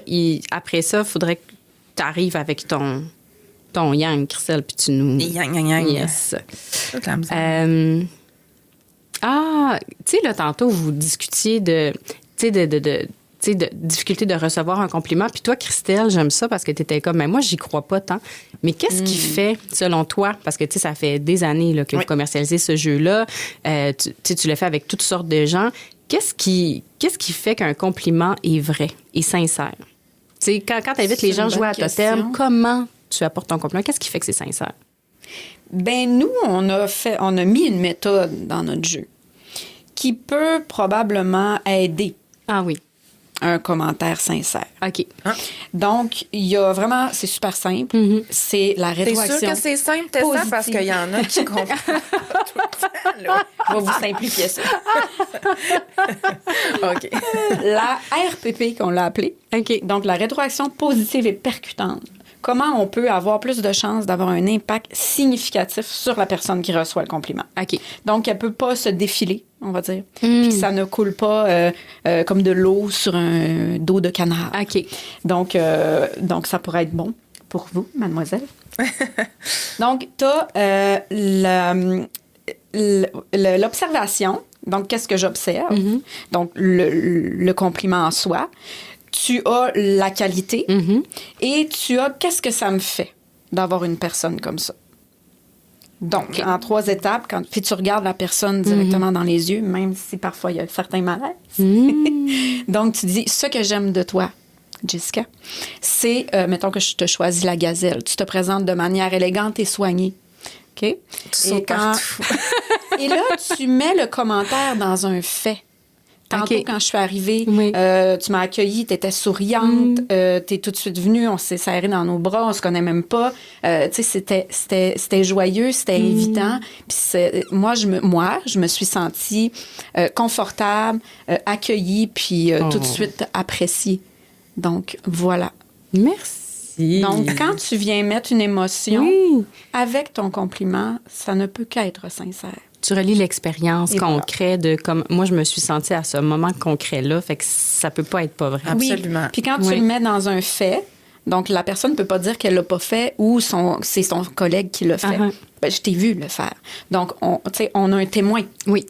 après ça, il faudrait que tu arrives avec ton yang, Christelle, puis tu nous... Yang, yang, yang. Yes. Toute la misère. Tu sais, là, tantôt, vous discutiez de difficulté de recevoir un compliment. Puis toi, Christelle, j'aime ça parce que tu étais comme, mais moi, j'y crois pas tant. Mais qu'est-ce qui fait, selon toi, parce que tu sais, ça fait des années là, que vous commercialisez ce jeu-là, tu l'as fait avec toutes sortes de gens. Qu'est-ce qui fait qu'un compliment est vrai et sincère? Tu sais, quand tu invites les gens à jouer à Totem, comment tu apportes ton compliment? Qu'est-ce qui fait que c'est sincère? Ben nous, on a mis une méthode dans notre jeu qui peut probablement aider Ah oui. un commentaire sincère. OK. Donc, il y a vraiment, c'est super simple, c'est la T'es rétroaction. sûr que c'est simple, Tessa? positive. Parce qu'il y en a qui comprennent pas tout le temps, là. On va vous simplifier ça. OK. La RPP, qu'on l'a appelée, OK. donc la rétroaction positive et percutante. Comment on peut avoir plus de chances d'avoir un impact significatif sur la personne qui reçoit le compliment. OK. Donc, elle ne peut pas se défiler, on va dire. Puis ça ne coule pas comme de l'eau sur un dos de canard. OK. Donc, ça pourrait être bon pour vous, mademoiselle. Donc, tu as l'observation. Donc, qu'est-ce que j'observe? Donc, le compliment en soi. Tu as la qualité et tu as qu'est-ce que ça me fait d'avoir une personne comme ça. Donc, en 3 étapes, puis tu regardes la personne directement dans les yeux, même si parfois il y a certains malaises. Donc, tu dis, ce que j'aime de toi, Jessica, c'est, mettons que je te choisis la gazelle. Tu te présentes de manière élégante et soignée. OK? Tu sautes partout. Et là, tu mets le commentaire dans un fait. Tantôt, OK. quand je suis arrivée, Oui. tu m'as accueillie, tu étais souriante, t'es tout de suite venue, on s'est serré dans nos bras, on se connaît même pas. Tu sais, c'était joyeux, c'était invitant. Puis moi, je me suis sentie confortable, accueillie, puis tout de suite appréciée. Donc, voilà. Merci. Donc, quand tu viens mettre une émotion Oui. avec ton compliment, ça ne peut qu'être sincère. Tu relis l'expérience Et concrète de comme moi je me suis sentie à ce moment concret-là, fait que ça peut pas être pas vrai. Absolument. Oui. Puis quand tu Oui. le mets dans un fait, donc la personne ne peut pas dire qu'elle l'a pas fait ou c'est son collègue qui l'a fait. Uh-huh. Ben, je t'ai vu le faire. Donc, on a un témoin. Oui.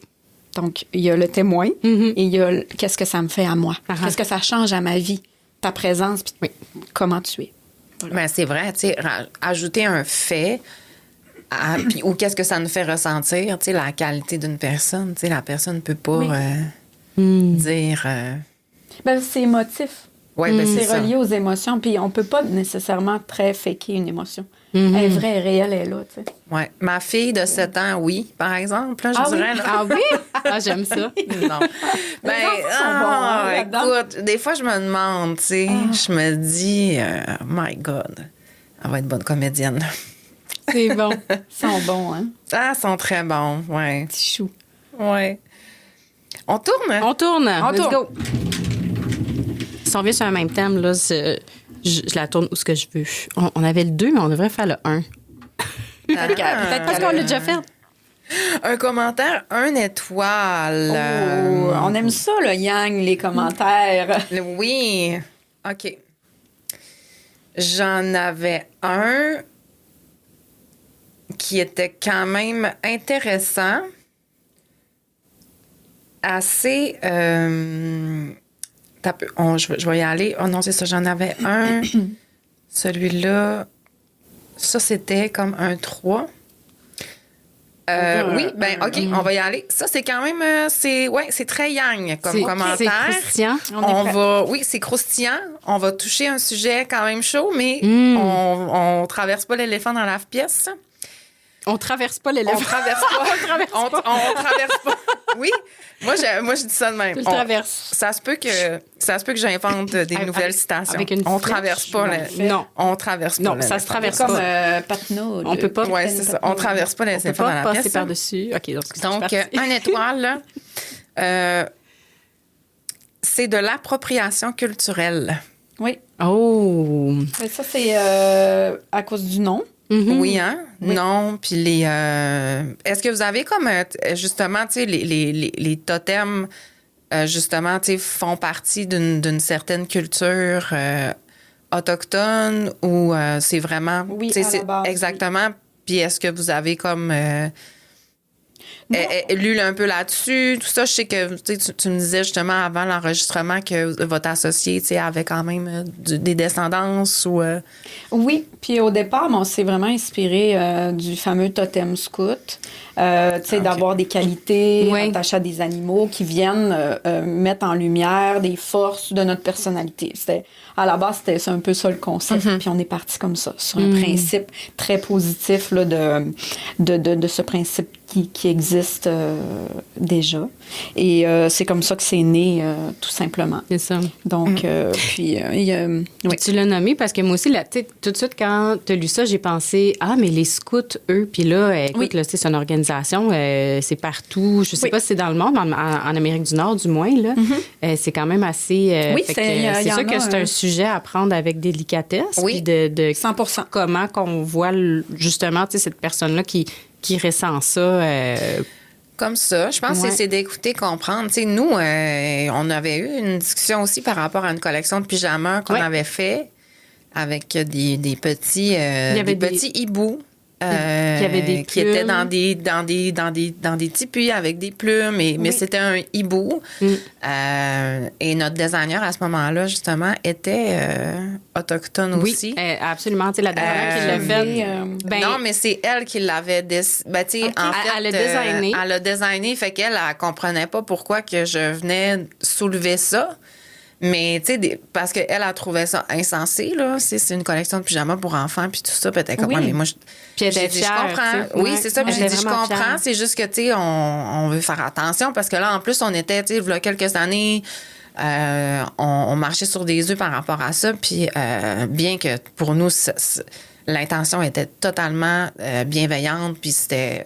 Donc, il y a le témoin et il y a qu'est-ce que ça me fait à moi? Uh-huh. Qu'est-ce que ça change à ma vie? Ta présence, puis comment tu es. Ben, c'est vrai, tu sais, ajouter un fait, puis ou qu'est-ce que ça nous fait ressentir, tu sais, la qualité d'une personne, tu sais, la personne ne peut pas dire... Ben, c'est émotif. Oui, ben c'est C'est ça. relié aux émotions, puis on peut pas nécessairement très faker une émotion. Elle est vraie, elle est réelle, elle est là, tu sais. Ouais. Ma fille de 7 ans, oui, par exemple, là, je Ah oui? dirais. Là. Ah oui? Ah, j'aime ça. Non. Ben, enfants sont bons, hein, là-dedans. écoute, des fois, je me demande, tu sais, je me dis, my God, elle va être bonne comédienne. C'est bon. Ils sont bons, hein? Ah, ils sont très bons, ouais. Petit chou. Ouais. On tourne? On tourne. On Let's tourne. go. Si on vient sur un même thème, là, je la tourne où ce que je veux. On avait le 2, mais on devrait faire le 1. Peut-être Parce qu'on l'a déjà fait. Un commentaire, 1 étoile. Oh, on aime ça, le yang, les commentaires. Oui. OK. J'en avais un qui était quand même intéressant. Assez. Je vais y aller. Oh non, c'est ça, j'en avais un. Celui-là, ça, c'était comme un 3. Oui, ben OK, on va y aller. Ça, c'est quand même, c'est très yang comme C'est commentaire. croustillant. Oui, c'est croustillant. On va toucher un sujet quand même chaud, mais on traverse pas l'éléphant dans la pièce. On traverse pas On l'éléphant. traverse pas. on traverse pas. Oui, moi je dis ça de même. Tu le traverses. Ça se peut que j'invente des nouvelles citations. avec une On flèche, traverse pas. non. On traverse pas. Non, ça l'éléphant. se traverse Comme pas. Patnaud. On peut pas. Ouais, c'est ça. On traverse pas On peut l'éléphant pas dans la passer pièce. par-dessus. OK, donc c'est Donc, parti. un étoile, c'est de l'appropriation culturelle. Oui. Oh! Mais ça, c'est à cause du nom. Oui, hein? Non, puis les... est-ce que vous avez comme, justement, tu sais, les totems, justement, tu sais, font partie d'une certaine culture autochtone ou c'est vraiment... Oui, tu sais, à la base, exactement. Puis est-ce que vous avez comme... lu un peu là-dessus, tout ça. Je sais que tu me disais justement avant l'enregistrement que votre associé avait quand même des descendances ou... Oui, puis au départ, on s'est vraiment inspiré du fameux totem scout, d'avoir des qualités Oui. attachées à des animaux qui viennent mettre en lumière des forces de notre personnalité. À la base, c'est un peu ça le concept, puis on est parti comme ça, sur un principe très positif là, de ce principe qui existe déjà. Et c'est comme ça que c'est né, tout simplement. C'est ça. Donc, puis, il y a... Oui. Tu l'as nommé parce que moi aussi, là, tout de suite, quand tu as lu ça, j'ai pensé, mais les scouts, eux, puis là, écoute, Oui. là, c'est une organisation, c'est partout. Je sais Oui. pas si c'est dans le monde, mais en Amérique du Nord, du moins, là, c'est quand même assez... Oui, fait que, il y c'est en sûr a que c'est un sujet à prendre avec délicatesse. Oui. Puis de 100%. comment qu'on voit, justement, tu sais, cette personne-là qui ressent ça... Comme ça, je pense Ouais. que c'est d'écouter, comprendre. Tu sais, nous, on avait eu une discussion aussi par rapport à une collection de pyjamas qu'on Ouais. avait fait avec des petits, y avait des- petits hiboux. y avait des qui étaient plumes. dans des tipis avec des plumes, mais c'était un hibou. Et notre designer à ce moment-là, justement, était autochtone Oui, aussi. absolument. Tu sais, la dernière qui l'a fait... ben, Non, mais c'est elle qui l'avait en fait, Elle a designé. elle a designé, fait qu'elle, elle comprenait pas pourquoi que je venais soulever ça. Mais, tu sais, parce qu'elle, elle trouvait ça insensé, là. C'est une collection de pyjamas pour enfants, puis tout ça. Puis elle était comme, Oui. ouais, mais moi, Puis elle j'ai était dit, je fière, comprends. tu sais. Oui, Ouais. c'est ça. Puis Elle j'ai était dit, je vraiment comprends. fière. C'est juste que, tu sais, on veut faire attention parce que là, en plus, on était, tu sais, il y a quelques années, on marchait sur des œufs par rapport à ça. Puis, bien que pour nous, l'intention était totalement bienveillante, puis c'était...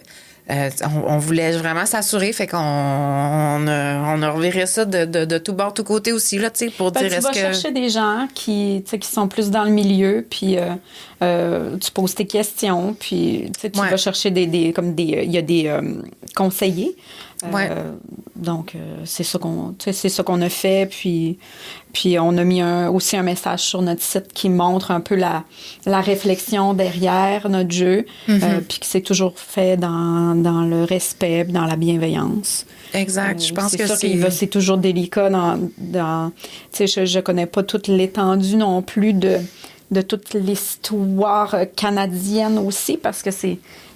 on voulait vraiment s'assurer, fait qu'on a reviré ça de tout bord, tout côté aussi, là, tu sais, pour dire Tu est-ce vas que... chercher des gens qui sont plus dans le milieu, puis tu poses tes questions, puis tu Ouais. vas chercher il y a des conseillers. Ouais. Donc, c'est ça qu'on a fait, puis on a mis aussi un message sur notre site qui montre un peu la réflexion derrière notre jeu, puis que c'est toujours fait dans le respect, dans la bienveillance. Exact, je pense C'est que sûr c'est toujours délicat tu sais, je connais pas toute l'étendue non plus de toute l'histoire canadienne aussi, parce que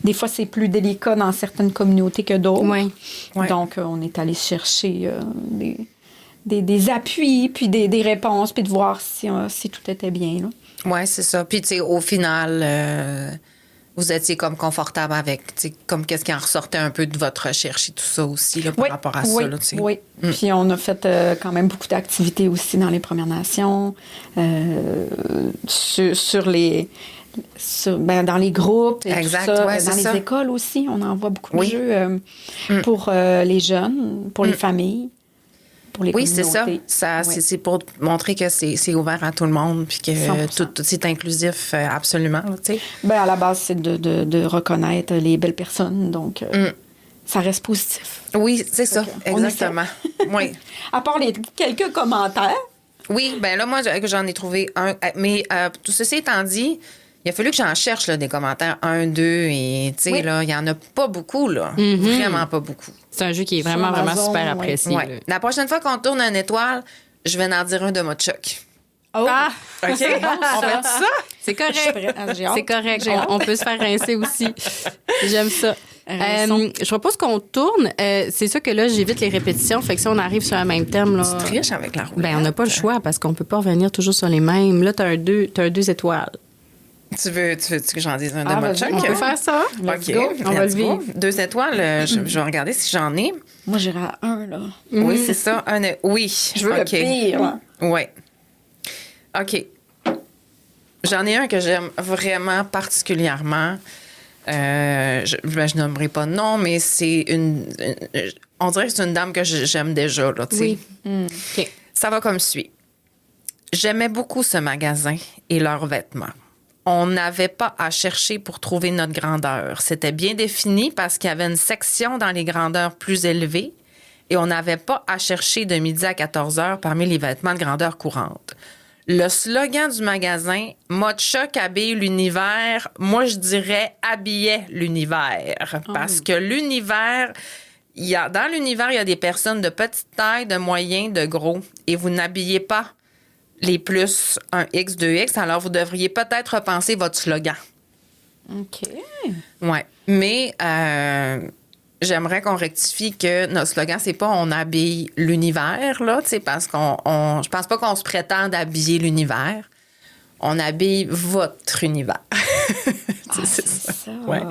des fois, c'est plus délicat dans certaines communautés que d'autres. Oui. Ouais. Donc, on est allé chercher des appuis, puis des réponses, puis de voir si tout était bien. Là. Oui, c'est ça. Puis, tu sais, au final, vous étiez comme confortable avec, tu sais, comme qu'est-ce qui en ressortait un peu de votre recherche et tout ça aussi, là, par rapport à ça, là, tu sais. Oui, puis on a fait quand même beaucoup d'activités aussi dans les Premières Nations, dans les groupes et exact, tout ça. ouais, Dans les ça. écoles aussi, on envoie beaucoup Oui. de jeux pour les jeunes, pour les familles, pour les Oui, c'est communautés. ça. Oui. C'est pour montrer que c'est ouvert à tout le monde puis que 100%. tout c'est inclusif absolument, là, tu sais. Ben, à la base, c'est de reconnaître les belles personnes, donc ça reste positif. Oui, c'est ça, on exactement. Oui. À part les quelques commentaires. Oui, ben là, moi, j'en ai trouvé un. Mais tout ceci étant dit, il a fallu que j'en cherche là, des commentaires 1, 2, et tu sais, Oui. là, il y en a pas beaucoup, là. Vraiment pas beaucoup. C'est un jeu qui est Sur vraiment, vraiment Amazon, super ouais. apprécié. Ouais. là. La prochaine fois qu'on tourne une étoile, je vais en dire un de mode choc. Oh! Ah! OK? On fait ça? C'est Je suis correct. prête. J'ai hâte. C'est correct. J'ai hâte. On peut se faire rincer aussi. J'aime ça. Je propose qu'on tourne. C'est sûr que là, j'évite les répétitions. Fait que si on arrive sur un même thème, là, Tu triches avec la roulette. ben, on n'a pas le choix parce qu'on peut pas revenir toujours sur les mêmes. Là, t'as un 2 étoiles. Tu veux que j'en dise un de Ah, mode vas-y. choc? On peut faire ça. Let's OK, go. On va le let's go. vivre. 2 étoiles, je vais regarder si j'en ai. Moi, j'irai à 1, là. Oui, c'est ça. Oui. Je veux le pire. Là. Oui. OK. J'en ai un que j'aime vraiment particulièrement. Je nommerai pas de nom, mais c'est on dirait que c'est une dame que j'aime déjà, là, tu sais. Oui. OK. Ça va comme suit. J'aimais beaucoup ce magasin et leurs vêtements. On n'avait pas à chercher pour trouver notre grandeur. C'était bien défini parce qu'il y avait une section dans les grandeurs plus élevées et on n'avait pas à chercher de midi à 14 heures parmi les vêtements de grandeur courante. Le slogan du magasin, mode choc habille l'univers, moi je dirais habillait l'univers. Parce que l'univers, dans l'univers, il y a des personnes de petite taille, de moyen, de gros. Et vous n'habillez pas les plus 1X, 2X, alors vous devriez peut-être repenser votre slogan. OK. Oui. Mais j'aimerais qu'on rectifie que notre slogan, c'est pas on habille l'univers, là, tu sais, parce je pense pas qu'on se prétend d'habiller l'univers. On habille votre univers. C'est ça. Ouais.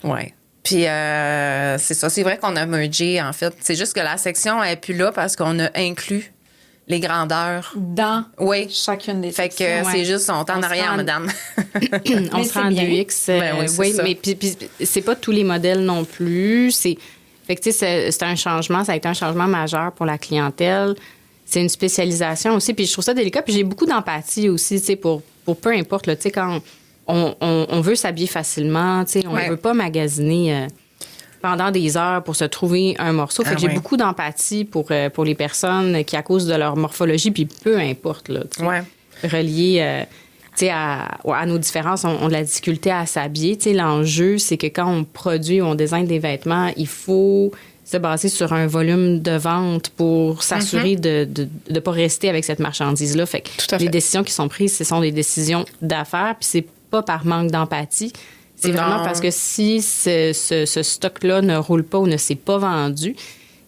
Ouais. Puis, c'est ça. C'est vrai qu'on a mergé, en fait. C'est juste que la section n'est plus là parce qu'on a inclus les grandeurs. Dans Oui. chacune des Fait que sections. c'est juste, on est en On se arrière, rend- madame. On Mais se c'est rend en bien. 2X. Ben oui, c'est ça. mais puis c'est pas tous les modèles non plus. Fait que, tu sais, c'est un changement. Ça a été un changement majeur pour la clientèle. C'est une spécialisation aussi. Puis je trouve ça délicat. Puis j'ai beaucoup d'empathie aussi, tu sais, pour peu importe, là, tu sais, quand on veut s'habiller facilement, tu sais, on Ouais. veut pas magasiner pendant des heures pour se trouver un morceau. Fait Ah que j'ai ouais. beaucoup d'empathie pour les personnes qui, à cause de leur morphologie, puis peu importe, là, tu sais, Ouais. relié tu sais, à nos différences, ont de la difficulté à s'habiller. Tu sais, l'enjeu, c'est que quand on produit ou on désigne des vêtements, il faut se baser sur un volume de vente pour s'assurer de ne pas rester avec cette marchandise-là. Fait que Tout à les fait. décisions qui sont prises, ce sont des décisions d'affaires, puis c'est pas par manque d'empathie. C'est Non. vraiment parce que si ce stock-là ne roule pas ou ne s'est pas vendu,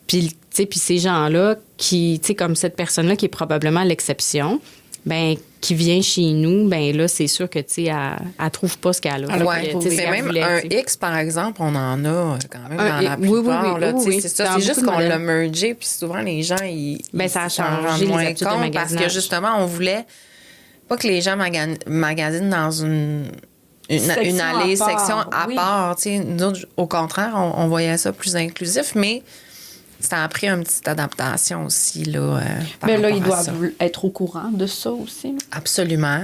puis, tu sais, puis ces gens-là, qui, tu sais, comme cette personne-là qui est probablement l'exception, ben qui vient chez nous, ben là, c'est sûr que, tu sais, elle trouve pas ce qu'elle a. Ouais. Tu sais, ce Mais qu'elle même voulait, un tu sais. X, par exemple, on en a quand même Un dans la X, oui, plupart. oui, là, oui, tu sais, oui. c'est ça. Dans C'est juste beaucoup de qu'on l'a modèles. mergé, puis souvent, les gens, ils Ben, ça a s'en changé rendent les moins habitudes de compte parce que, magasinage. justement, on voulait pas que les gens magasinent dans une Section à allée, part, section à oui. part. Tu sais, nous autres, au contraire, on voyait ça plus inclusif, mais ça a pris une petite adaptation aussi, là. Par Mais là, rapport ils à ça. doivent être au courant de ça aussi. là. Absolument.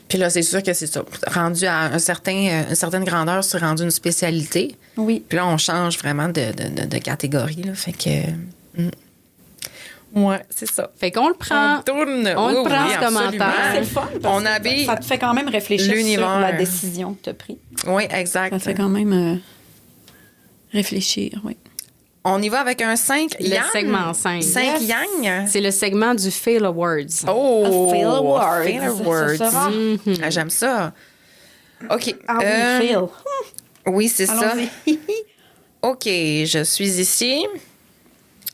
Puis là, c'est sûr que c'est ça. Rendu à une certaine grandeur, c'est rendu une spécialité. Oui. Puis là, on change vraiment de catégorie. Là, fait que. Ouais, c'est ça. Fait qu'on le prend. On tourne. On le Oui, prend, oui, ce absolument. commentaire. C'est le fun. Parce On que habille ça te fait quand même réfléchir l'univers. sur la décision que tu as prise. Oui, exact. Ça te fait quand même réfléchir, oui. On y va avec un 5 Le yang. segment 5. 5 Yes. yang. C'est le segment du Fail Awards. Oh! Fail Awards. Fail Awards. Ça sera. Ah, j'aime ça. OK. Ah oui, fail. Oui, c'est ça. Allons-y. OK, je suis ici.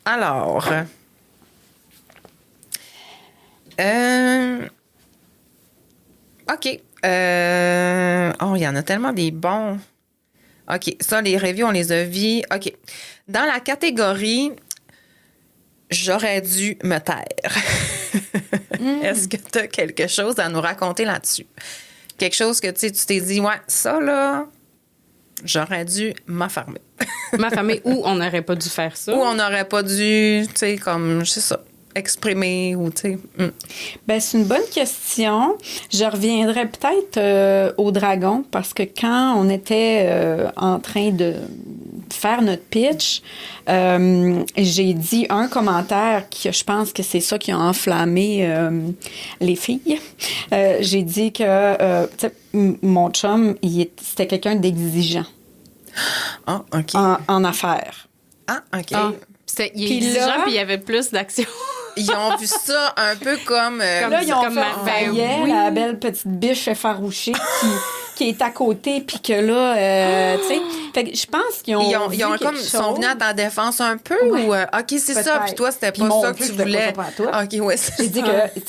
Alors, OK. Oh, il y en a tellement des bons. OK. Ça, les reviews, on les a vus. OK. Dans la catégorie j'aurais dû me taire. Est-ce que tu as quelque chose à nous raconter là-dessus? Quelque chose que tu t'es dit, ouais, ça, là, j'aurais dû m'affarmer. M'affarmer ou on n'aurait pas dû faire ça. Ou on n'aurait pas dû, tu sais, comme, je sais ça, exprimer ou, tu sais. Ben, c'est une bonne question. Je reviendrai peut-être au dragon parce que quand on était en train de faire notre pitch, j'ai dit un commentaire qui, je pense que c'est ça qui a enflammé les filles. J'ai dit que mon chum, c'était quelqu'un d'exigeant. Ah, OK. En affaires. Ah, OK. Ah, il est exigeant, puis il y avait plus d'action. Ils ont vu ça un peu comme... Là, ils ont comme fait Maëlle, la belle petite biche effarouchée qui est à côté, puis que là, tu sais... Fait que je pense qu'ils ont Ils ont comme sont venus à ta défense un peu ou OK, c'est ça, puis toi, c'était pas ça que tu voulais. OK, ouais, j'ai dit que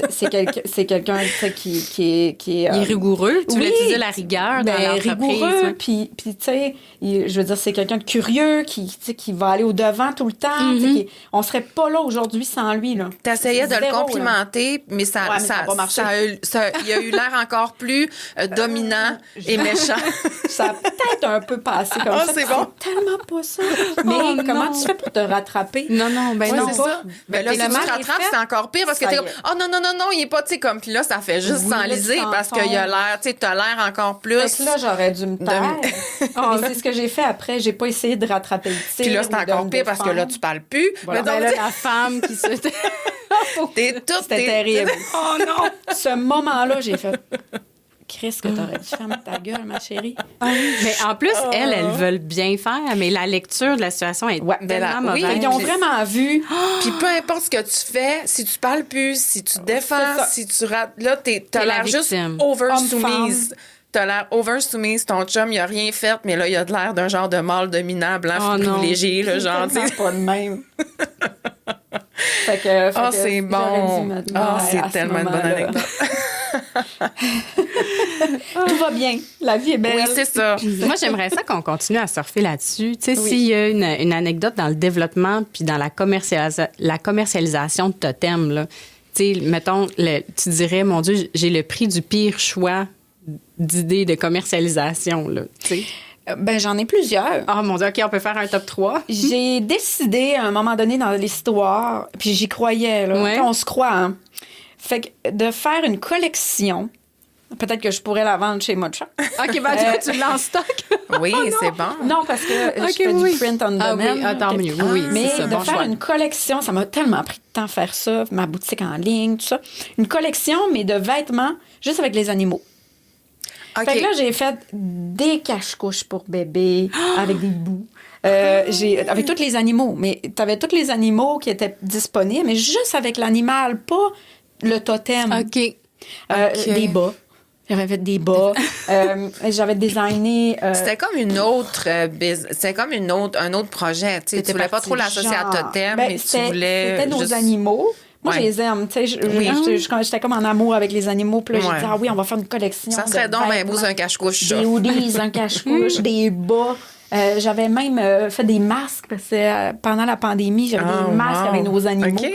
c'est quelqu'un qui est... Il est rigoureux. Tu voulais utiliser la rigueur dans l'entreprise. Rigoureux, puis tu sais, je veux dire, c'est quelqu'un de curieux qui va aller au-devant tout le temps. On serait pas là aujourd'hui sans lui, là. T'essayais de le complimenter, mais ça a pas marché. Il a eu l'air encore plus dominant et méchant. Ça a peut-être un peu passé comme ça. C'est bon. Tellement pas ça. Mais comment tu fais pour te rattraper? Non, ben non. C'est ça. Ben là, si tu te rattrapes, c'est encore pire parce que t'es comme, oh non, il est pas, tu sais, comme, puis là, ça fait juste s'enliser parce qu'il a l'air, tu sais, t'as l'air encore plus. Fait que là, j'aurais dû me taire. Mais c'est ce que j'ai fait après. J'ai pas essayé de rattraper le tir. Puis là, c'est encore pire parce que là, tu parles plus. Voilà. Ben là, la femme qui se... C'était terrible. Oh non! Ce moment-là, j'ai fait... Chris, que t'aurais dû fermer ta gueule, ma chérie. Mais en plus, elles veulent bien faire, mais la lecture de la situation est tellement mauvaise. Ils ont vraiment vu. Puis peu importe ce que tu fais, si tu parles plus, si tu défends, si tu rates, là, t'as l'air juste over-soumise. T'as l'air over-soumise. Ton chum, il a rien fait, mais là, il a de l'air d'un genre de mâle dominant, blanc, privilégié, le genre. C'est pas de même. Fait que c'est bon. C'est tellement une bonne anecdote. Tout va bien. La vie est belle. Oui, c'est ça. Moi, j'aimerais ça qu'on continue à surfer là-dessus. Tu sais, s'il y a une anecdote dans le développement puis dans la commercialisation de totem, là, tu sais, mettons, tu dirais, mon Dieu, j'ai le prix du pire choix d'idées de commercialisation, là, tu sais. Ben, j'en ai plusieurs. Oh mon Dieu, OK, on peut faire un top 3. J'ai décidé à un moment donné dans l'histoire, puis j'y croyais, là. Ouais. On se croit, hein. Fait que de faire une collection, peut-être que je pourrais la vendre chez Mocha. OK, ben tu l'as en stock. Oui, c'est bon. Non, parce que je fais du print on demand. Oui, tant mieux. Oui, mais c'est ça, de bon faire choix. une collection, ça m'a tellement pris de temps faire ça, ma boutique en ligne, tout ça. Une collection, mais de vêtements, juste avec les animaux. OK. Fait que là, j'ai fait des cache-couches pour bébé avec des bouts. Avec tous les animaux. Mais t'avais tous les animaux qui étaient disponibles, mais juste avec l'animal, pas le totem. OK. Des bas. J'avais fait des bas. J'avais designé... C'était comme une autre c'était comme un autre projet. Tu voulais pas trop l'associer à totem, mais tu voulais... C'était nos animaux. Moi, je les aime. Tu sais, j'étais comme en amour avec les animaux. Puis là, j'ai dit, oui, on va faire une collection. Ça serait donc bien beau, un cache-couche. Des hoodies, un cache-couche, des bas. J'avais même fait des masques parce que pendant la pandémie, j'avais des masques avec nos animaux. OK.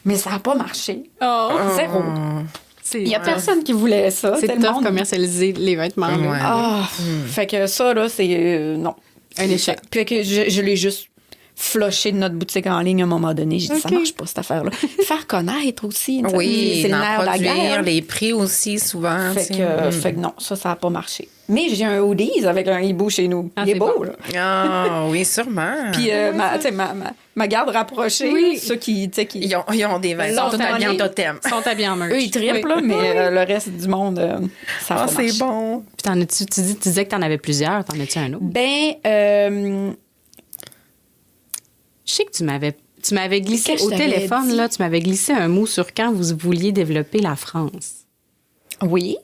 Mais ça n'a pas marché. Zéro. Il n'y a personne qui voulait ça. C'est tough commercialiser les vêtements. Fait que ça, là, c'est... non. Un échec. Puis que je l'ai juste flushé de notre boutique en ligne à un moment donné. J'ai dit, ça marche pas, cette affaire-là. Faire connaître aussi. Oui, c'est le nerf de la produire, guerre. les prix aussi, souvent. Fait que non, ça n'a pas marché. Mais j'ai un hoodies avec un hibou chez nous. Il est beau, bon. là. Ah, oui, sûrement. Puis ma garde rapprochée, ceux qui... Ils ont des vêtements. Ils sont habillés en totem. Ils sont habillés en merch. Eux, ils trippent, là, mais le reste du monde, ça a pas marché. C'est bon. Puis tu disais que t'en avais plusieurs. T'en as-tu un autre? Ben... Je sais que tu m'avais glissé Qu'est-ce que au je t'avais téléphone, dit? là, tu m'avais glissé un mot sur quand vous vouliez développer la France. Oui.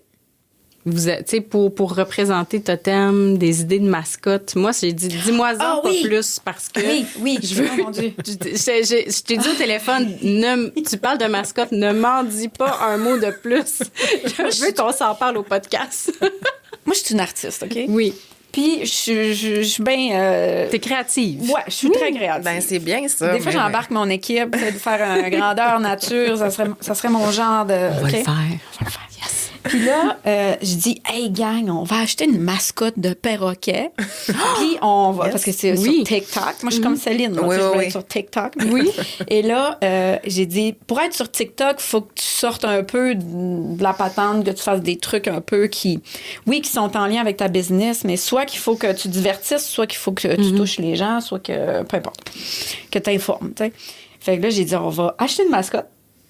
tu sais, pour représenter Totem, des idées de mascotte. Moi, j'ai dit, dis-moi-en pas plus parce que. Oui, je veux. Mon Dieu. Je t'ai dit au téléphone, tu parles de mascotte, ne m'en dis pas un mot de plus. Je veux qu'on s'en parle au podcast. Moi, je suis une artiste, OK? Oui. Puis, je suis bien... T'es créative. Ouais, je suis très créative. Ben, c'est bien ça. Des fois, j'embarque mon équipe, de faire un grandeur nature, ça serait mon genre de... On va le faire. Yes. Puis là, je dis, hey gang, on va acheter une mascotte de perroquet. Puis on va, parce que c'est sur TikTok. Moi, je suis comme Céline, là, je veux être sur TikTok. Oui. Et là, j'ai dit, pour être sur TikTok, il faut que tu sortes un peu de la patente, que tu fasses des trucs un peu qui sont en lien avec ta business, mais soit qu'il faut que tu divertisses, soit qu'il faut que tu touches les gens, soit que, peu importe, que tu informes, tu sais. Fait que là, j'ai dit, on va acheter une mascotte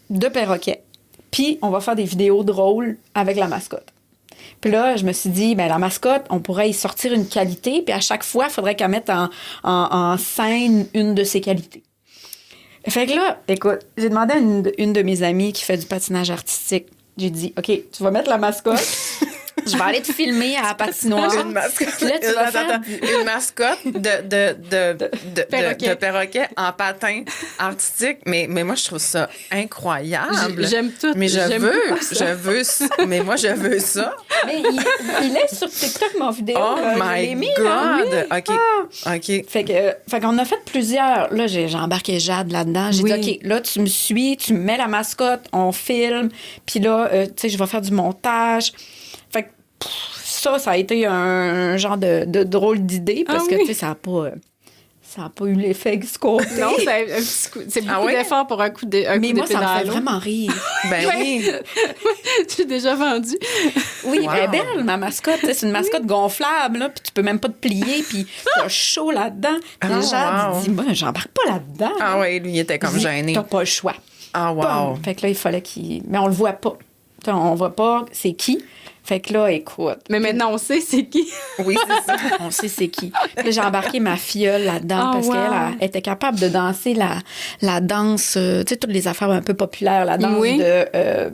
de perroquet. Puis, on va faire des vidéos drôles avec la mascotte. Puis là, je me suis dit, ben la mascotte, on pourrait y sortir une qualité, puis à chaque fois, il faudrait qu'elle mette en scène une de ses qualités. Fait que là, écoute, j'ai demandé à une de mes amies qui fait du patinage artistique, j'ai dit, OK, tu vas mettre la mascotte, je vais aller te filmer à la patinoire. Une mascotte. Puis là, tu vas faire... Une mascotte de perroquet en patin artistique. Mais moi, je trouve ça incroyable. J'aime tout. Mais mais moi, je veux ça. Mais il est sur TikTok, mon vidéo. Oh là, my je l'ai mis, God! là, oui. OK. Fait qu'on a fait plusieurs. Là, j'ai embarqué Jade là-dedans. J'ai dit, OK, là, tu me suis, tu me mets la mascotte, on filme. Puis là, tu sais, je vais faire du montage. Fait que ça a été un genre de drôle d'idée parce que, tu sais, ça n'a pas eu l'effet escompté. Non, c'est beaucoup d'efforts pour un coup de Mais moi, ça me fait vraiment rire. Ben oui. J'ai déjà vendu. Oui, elle est belle, ma mascotte. C'est une mascotte gonflable, là, puis tu peux même pas te plier, puis t'as chaud là-dedans. Puis Jade dit, moi, j'embarque pas là-dedans. Ah oui, lui, il était comme gêné. T'as pas le choix. Ah wow. Fait que là, il fallait qu'il... Mais on le voit pas. On voit pas c'est qui. Fait que là, écoute. Mais maintenant, on sait c'est qui. Oui, c'est ça. On sait c'est qui. Là, j'ai embarqué ma filleule là-dedans parce qu'elle était capable de danser la danse, tu sais, toutes les affaires un peu populaires, la danse de...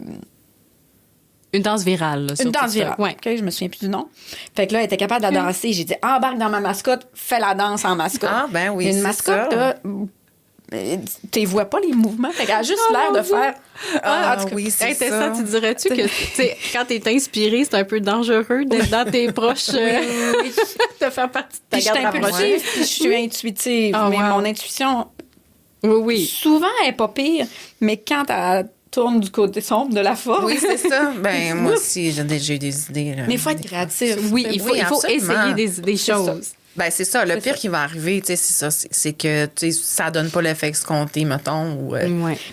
Une danse virale. Là, une danse virale. Ouais. OK, je me souviens plus du nom. Fait que là, elle était capable de la danser. J'ai dit, embarque dans ma mascotte, fais la danse en mascotte. Ah, ben oui, une mascotte, là, tu vois pas les mouvements. Fait qu'elle a juste l'air de faire... Ah, oui, c'est ça. Tu dirais-tu que quand t'es inspiré, c'est un peu dangereux d'être dans tes proches, de faire partie de ta garde rapprochée? Je suis intuitive, mais mon intuition, souvent, elle est pas pire, mais quand elle tourne du côté sombre de la force... Oui, c'est ça. Ben moi aussi, j'ai eu des idées. Là. Mais il faut être créatif. Oui, il faut essayer des choses. Ben c'est ça. Le pire qui va arriver, tu sais, c'est ça, c'est que ça donne pas l'effet escompté, mettons. Ou,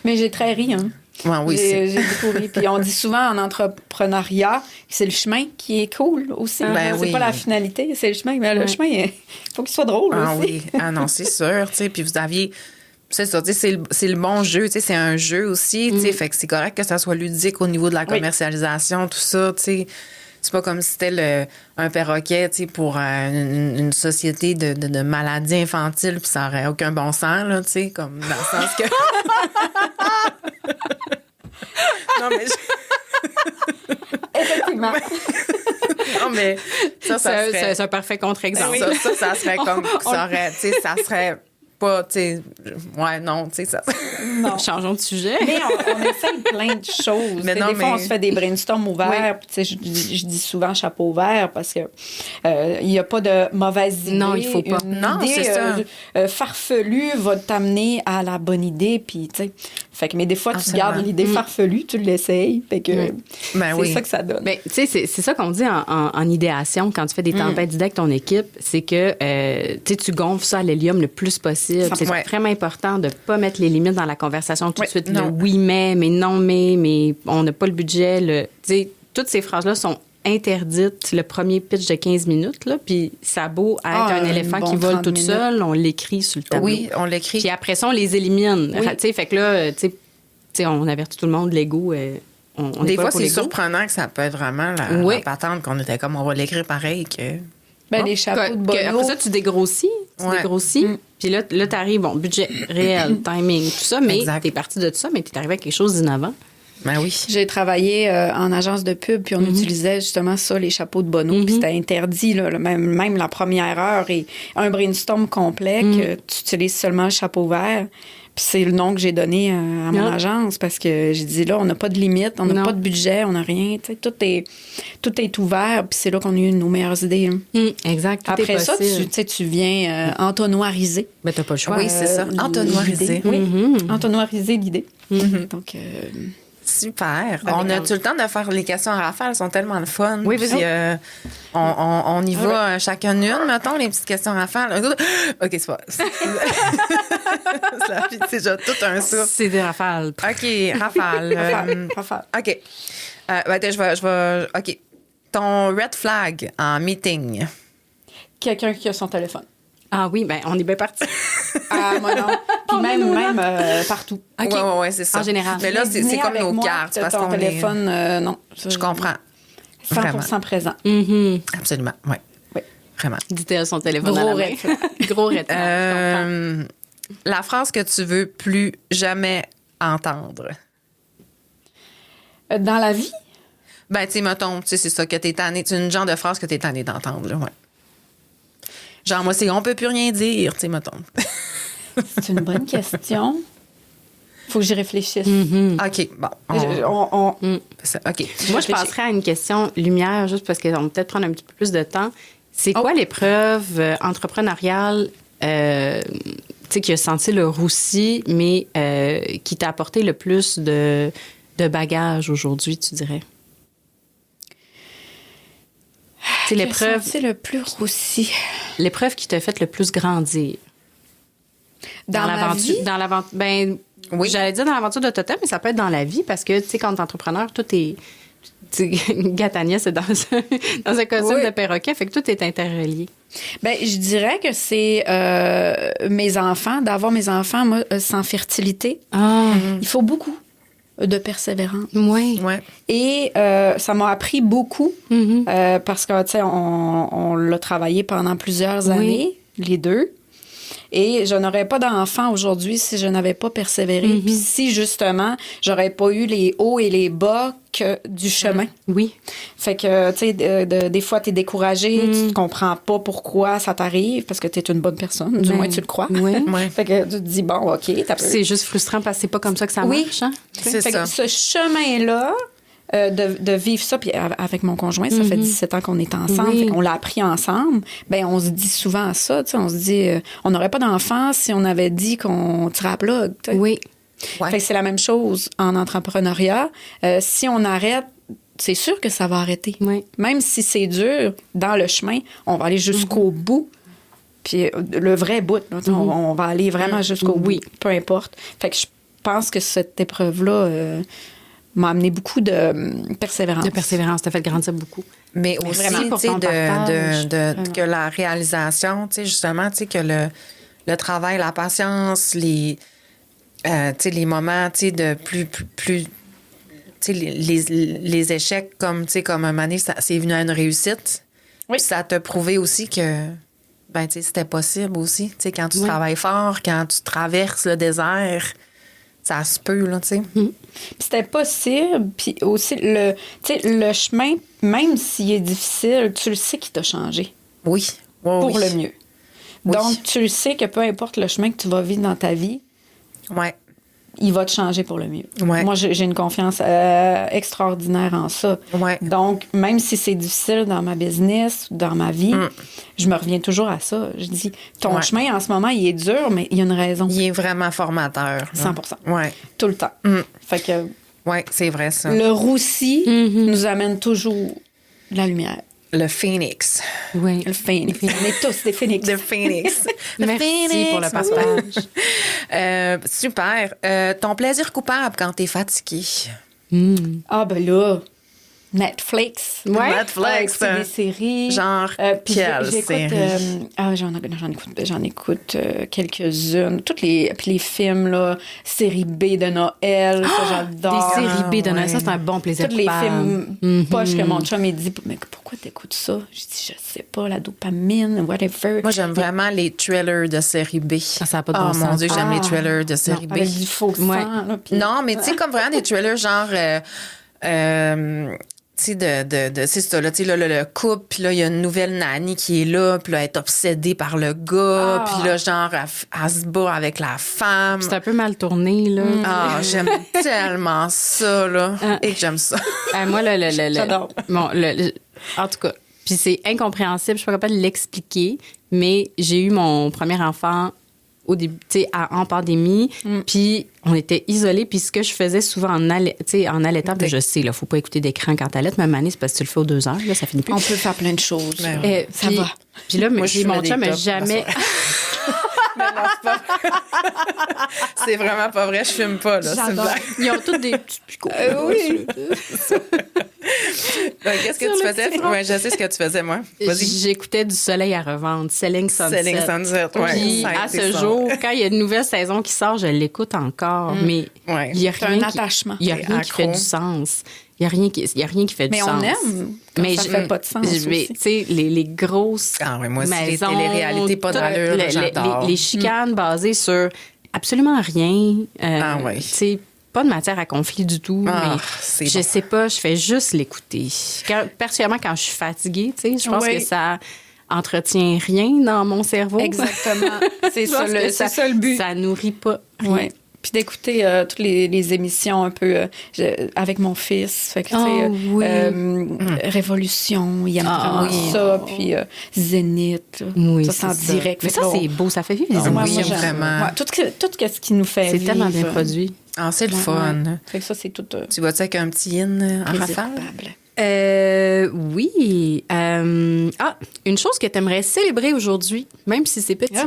Mais j'ai très ri, hein. Ouais, oui, j'ai beaucoup ri. Puis on dit souvent en entrepreneuriat, c'est le chemin qui est cool aussi. C'est pas la finalité, c'est le chemin. Mais le chemin, il faut qu'il soit drôle aussi. Oui. Ah non, c'est sûr. Tu sais, puis vous aviez... C'est ça, tu sais, c'est le bon jeu, tu sais, c'est un jeu aussi, tu sais, fait que c'est correct que ça soit ludique au niveau de la commercialisation, tout ça, tu sais. C'est pas comme si c'était un perroquet, tu sais, pour une société de maladies infantiles, puis ça aurait aucun bon sens, là, tu sais, comme dans le sens que... Non, mais... Effectivement. Non, mais ça serait... C'est un parfait contre-exemple. Ça serait comme... Ça aurait, tu sais, ça serait... Pas, tu sais, non, tu sais, ça. Non. Changeons de sujet. Mais on essaye plein de choses. Des fois, on se fait des brainstorms ouverts. Tu sais, je dis souvent chapeau ouvert parce que il n'y a pas de mauvaise idée. Non, il faut pas. Non, c'est ça. Farfelue va t'amener à la bonne idée, puis tu sais. Fait que, mais des fois, tu gardes l'idée farfelue, tu l'essayes. Fait que c'est ça que ça donne. Mais tu sais, c'est ça qu'on dit en idéation quand tu fais des tempêtes d'idées avec ton équipe, c'est que tu gonfles ça à l'hélium le plus possible. C'est vraiment important de ne pas mettre les limites dans la conversation tout de suite. Le oui, mais non, mais on n'a pas le budget. Toutes ces phrases-là sont interdites le premier pitch de 15 minutes. Là, puis ça a beau être un éléphant qui vole tout seul, on l'écrit sur le tableau. Oui, on l'écrit. Puis après ça, on les élimine. Oui. Fait que là, on avertit tout le monde, l'ego... Des fois, c'est surprenant que ça peut être vraiment la patente qu'on était comme, on va l'écrire pareil que... les chapeaux de Bono. Après ça, tu dégrossis. Puis là tu arrives, budget réel, timing, tout ça, mais t'es parti de tout ça, mais t'es arrivé à quelque chose d'innovant. Ben oui. J'ai travaillé en agence de pub, puis on utilisait justement ça, les chapeaux de Bono, puis c'était interdit, là, même la première heure et un brainstorm complet que tu utilises seulement le chapeau vert. Puis c'est le nom que j'ai donné à mon agence parce que j'ai dit, là, on n'a pas de limite, on n'a pas de budget, on n'a rien. Tu sais, tout est ouvert, puis c'est là qu'on a eu nos meilleures idées. Exact. Tout Après est ça, possible. tu viens entonnoiriser. Mais t'as pas le choix. Oui, c'est ça. Entonnoiriser. Oui, entonnoiriser l'idée. Donc, Super. On a-tu le temps de faire les questions à rafale? Elles sont tellement le fun. Oui, vas-y. Puis, on y va chacune une, mettons, les petites questions à rafale. OK, c'est pas... c'est déjà tout un souffle. C'est des rafales. OK, rafale. Rafale. OK. Attends, je vais... OK. Ton red flag en meeting. Quelqu'un qui a son téléphone. Ah oui, ben on est bien parti. Ah, moi non. Puis même partout. OK. Ouais, c'est ça. En général. Mais là, c'est Dîner comme avec nos moi, cartes. t'as Parce ton qu'on est... téléphone, non. Ça, Je comprends. 100% présent. Absolument, oui. Oui. Vraiment. Dit-elle son téléphone Gros dans la main. red flag. Gros red flag, je comprends. La phrase que tu veux plus jamais entendre. Dans la vie, Ben, tu sais, mettons, tu sais, c'est ça que t'es tanné. C'est une genre de phrase que t'es tanné d'entendre, là, ouais. Genre, moi, c'est on peut plus rien dire, tu sais, mettons. c'est une bonne question. Faut que j'y réfléchisse. OK, bon. C'est ça, OK. Moi, je passerais à une question lumière, juste parce qu'on va peut-être prendre un petit peu plus de temps. C'est quoi l'épreuve entrepreneuriale tu sais, qui a senti le roussi, mais qui t'a apporté le plus de bagages aujourd'hui, tu dirais? C'est l'épreuve. C'est le plus roussi. L'épreuve qui t'a fait le plus grandir. Dans ma vie? Dans l'aventure. Ben, Oui. j'allais dire dans l'aventure de Totem, mais ça peut être dans la vie parce que, tu sais, quand t'es entrepreneur, tout est. Gatania, c'est dans un costume de perroquet, fait que tout est interrelié. Ben, je dirais que c'est mes enfants, d'avoir mes enfants, moi, sans fertilité. Il faut beaucoup de persévérance. Oui. Ouais. Et ça m'a appris beaucoup parce que, tu sais, on l'a travaillé pendant plusieurs années, les deux. Et je n'aurais pas d'enfant aujourd'hui si je n'avais pas persévéré. Puis si, justement, j'aurais pas eu les hauts et les bas que du chemin. Oui. Fait que, tu sais, des fois, tu es découragé, tu ne comprends pas pourquoi ça t'arrive, parce que tu es une bonne personne, du moins tu le crois. Oui. Ouais. Fait que tu te dis, bon, OK, t'as C'est juste frustrant parce que c'est pas comme ça que ça marche. Hein? C'est Fait ça. que ce chemin-là, de vivre ça, puis avec mon conjoint, ça fait 17 ans qu'on est ensemble, Oui. fait qu'on l'a appris ensemble, ben on se dit souvent ça, tu sais, on se dit, on n'aurait pas d'enfant si on avait dit qu'on tirait à plug, tu sais. Oui. Ouais. Fait que c'est la même chose en entrepreneuriat. Si on arrête, c'est sûr que ça va arrêter. Oui. Même si c'est dur, dans le chemin, on va aller jusqu'au bout. Puis le vrai bout, là, on va aller vraiment jusqu'au bout, peu importe. Fait que je pense que cette épreuve-là m'a amené beaucoup de persévérance. De persévérance, t'as fait grandir beaucoup. Mais aussi, vraiment, pour tu sais, ton partage. que la réalisation, tu sais, justement, tu sais, que le travail, la patience, tu sais, les moments, tu sais, de plus tu sais, les échecs, comme, tu sais, comme un moment donné, c'est venu à une réussite. Oui. Puis ça t'a prouvé aussi que, ben, tu sais, c'était possible aussi. Tu sais, quand tu travailles fort, quand tu traverses le désert, ça se peut, là, tu sais. Puis c'était possible. Puis aussi, tu sais, le chemin, même s'il est difficile, tu le sais qu'il t'a changé Oui. Ouais, pour oui. le mieux. Oui. Donc, tu le sais que peu importe le chemin que tu vas vivre dans ta vie, Ouais. il va te changer pour le mieux. Ouais. Moi, j'ai une confiance extraordinaire en ça. Ouais. Donc, même si c'est difficile dans ma business, dans ma vie, je me reviens toujours à ça. Je dis, ton chemin en ce moment, il est dur, mais il y a une raison. Il est vraiment formateur. là. 100%. Ouais. Tout le temps. Fait que Ouais, c'est vrai, ça. le roussi nous amène toujours la lumière. Le phoenix. Oui. Le phénix. On est tous des phénix. Le phoenix. Merci pour le partage. Super. Ton plaisir coupable quand t'es fatigué. Ah, ben là, Netflix. Ouais. Netflix. C'est des séries. Genre, Puis quelle j'écoute, série? j'en écoute quelques-unes. Puis les films, là, série B de Noël, ça, j'adore. Des séries B de Noël, ouais. ça, c'est un bon plaisir Tous les coupable. films poches que mon chum, il dit, mais pourquoi t'écoutes ça? Je dis, je sais pas, la dopamine, whatever. Moi, j'aime vraiment les thrillers de série B. Ça a pas de bon Oh mon sens. Dieu, j'aime les thrillers de série B. Avec du faux sang, Ouais. là, puis- Non, mais tu sais, comme vraiment des thrillers genre... tu sais, c'est ça, là, tu sais, là, le couple, puis là, il y a une nouvelle nanny qui est là, puis là, elle est obsédée par le gars, puis là, genre, elle se bat avec la femme. C'est un peu mal tourné, là. Ah, j'aime tellement ça, là. Et que j'aime ça. Moi, J'adore. Bon, en tout cas, puis c'est incompréhensible, je suis pas capable de l'expliquer, mais j'ai eu mon premier enfant au début, tu sais, en pandémie, puis on était isolés, puis ce que je faisais souvent en allaitant, puis je sais, là, faut pas écouter d'écran quand t'allaites, même année, c'est parce que tu le fais aux 2 heures, là, ça finit plus. On peut faire plein de choses. Ben Ça Puis- va. Puis là, Moi, je mon fumais chum des n'a tops, jamais... Mais non, c'est pas vrai. C'est vraiment pas vrai, je fume pas, là. C'est une J'adore. blague. Ils ont tous des petits picots. Oui. Qu'est-ce que Sur tu le faisais? petit front. Ouais, je sais ce que tu faisais, moi. Vas-y. J'écoutais du soleil à revendre, Selling Sunset. Selling Sunset, ouais. Puis Ça a à été ce ça. jour, quand il y a une nouvelle saison qui sort, je l'écoute encore, mais Ouais. il y a T'as rien un qui, attachement. il y a T'es rien qui fait accro. du sens. Il y a rien qui fait Mais du on sens. aime quand ça fait pas de sens Tu aussi. sais, les grosses Ah ouais, moi aussi, les maisons, téléréalités pas tout, d'allure, là, j'adore. les chicanes basées sur absolument rien. Ah ouais. Tu sais, pas de matière à conflit du tout. Ah, mais c'est je bon. sais pas, je fais juste l'écouter. Particulièrement quand je suis fatiguée, tu sais, je pense Oui. que ça entretient rien dans mon cerveau. Exactement. C'est Je ça, pense que c'est ça le but. Ça nourrit pas rien. Ouais. Puis d'écouter toutes les émissions un peu avec mon fils. Fait que, tu sais, Oh, oui. Révolution, il aime Ah, vraiment oui. ça. Puis Zénith, là. Oui, ça, c'est en c'est direct. Mais Fait ça, que là, c'est beau. Ça fait vivre les moi, émotions. j'aime. vraiment. Ouais, tout ce qui nous fait C'est vivre. tellement bien produit. Ah, c'est le Ouais, fun. ouais. Fait que ça, c'est tout Tu vas-tu avec un petit in en plaisir rafale? coupable. Oui. Une chose que tu aimerais célébrer aujourd'hui, même si c'est petit. Yeah.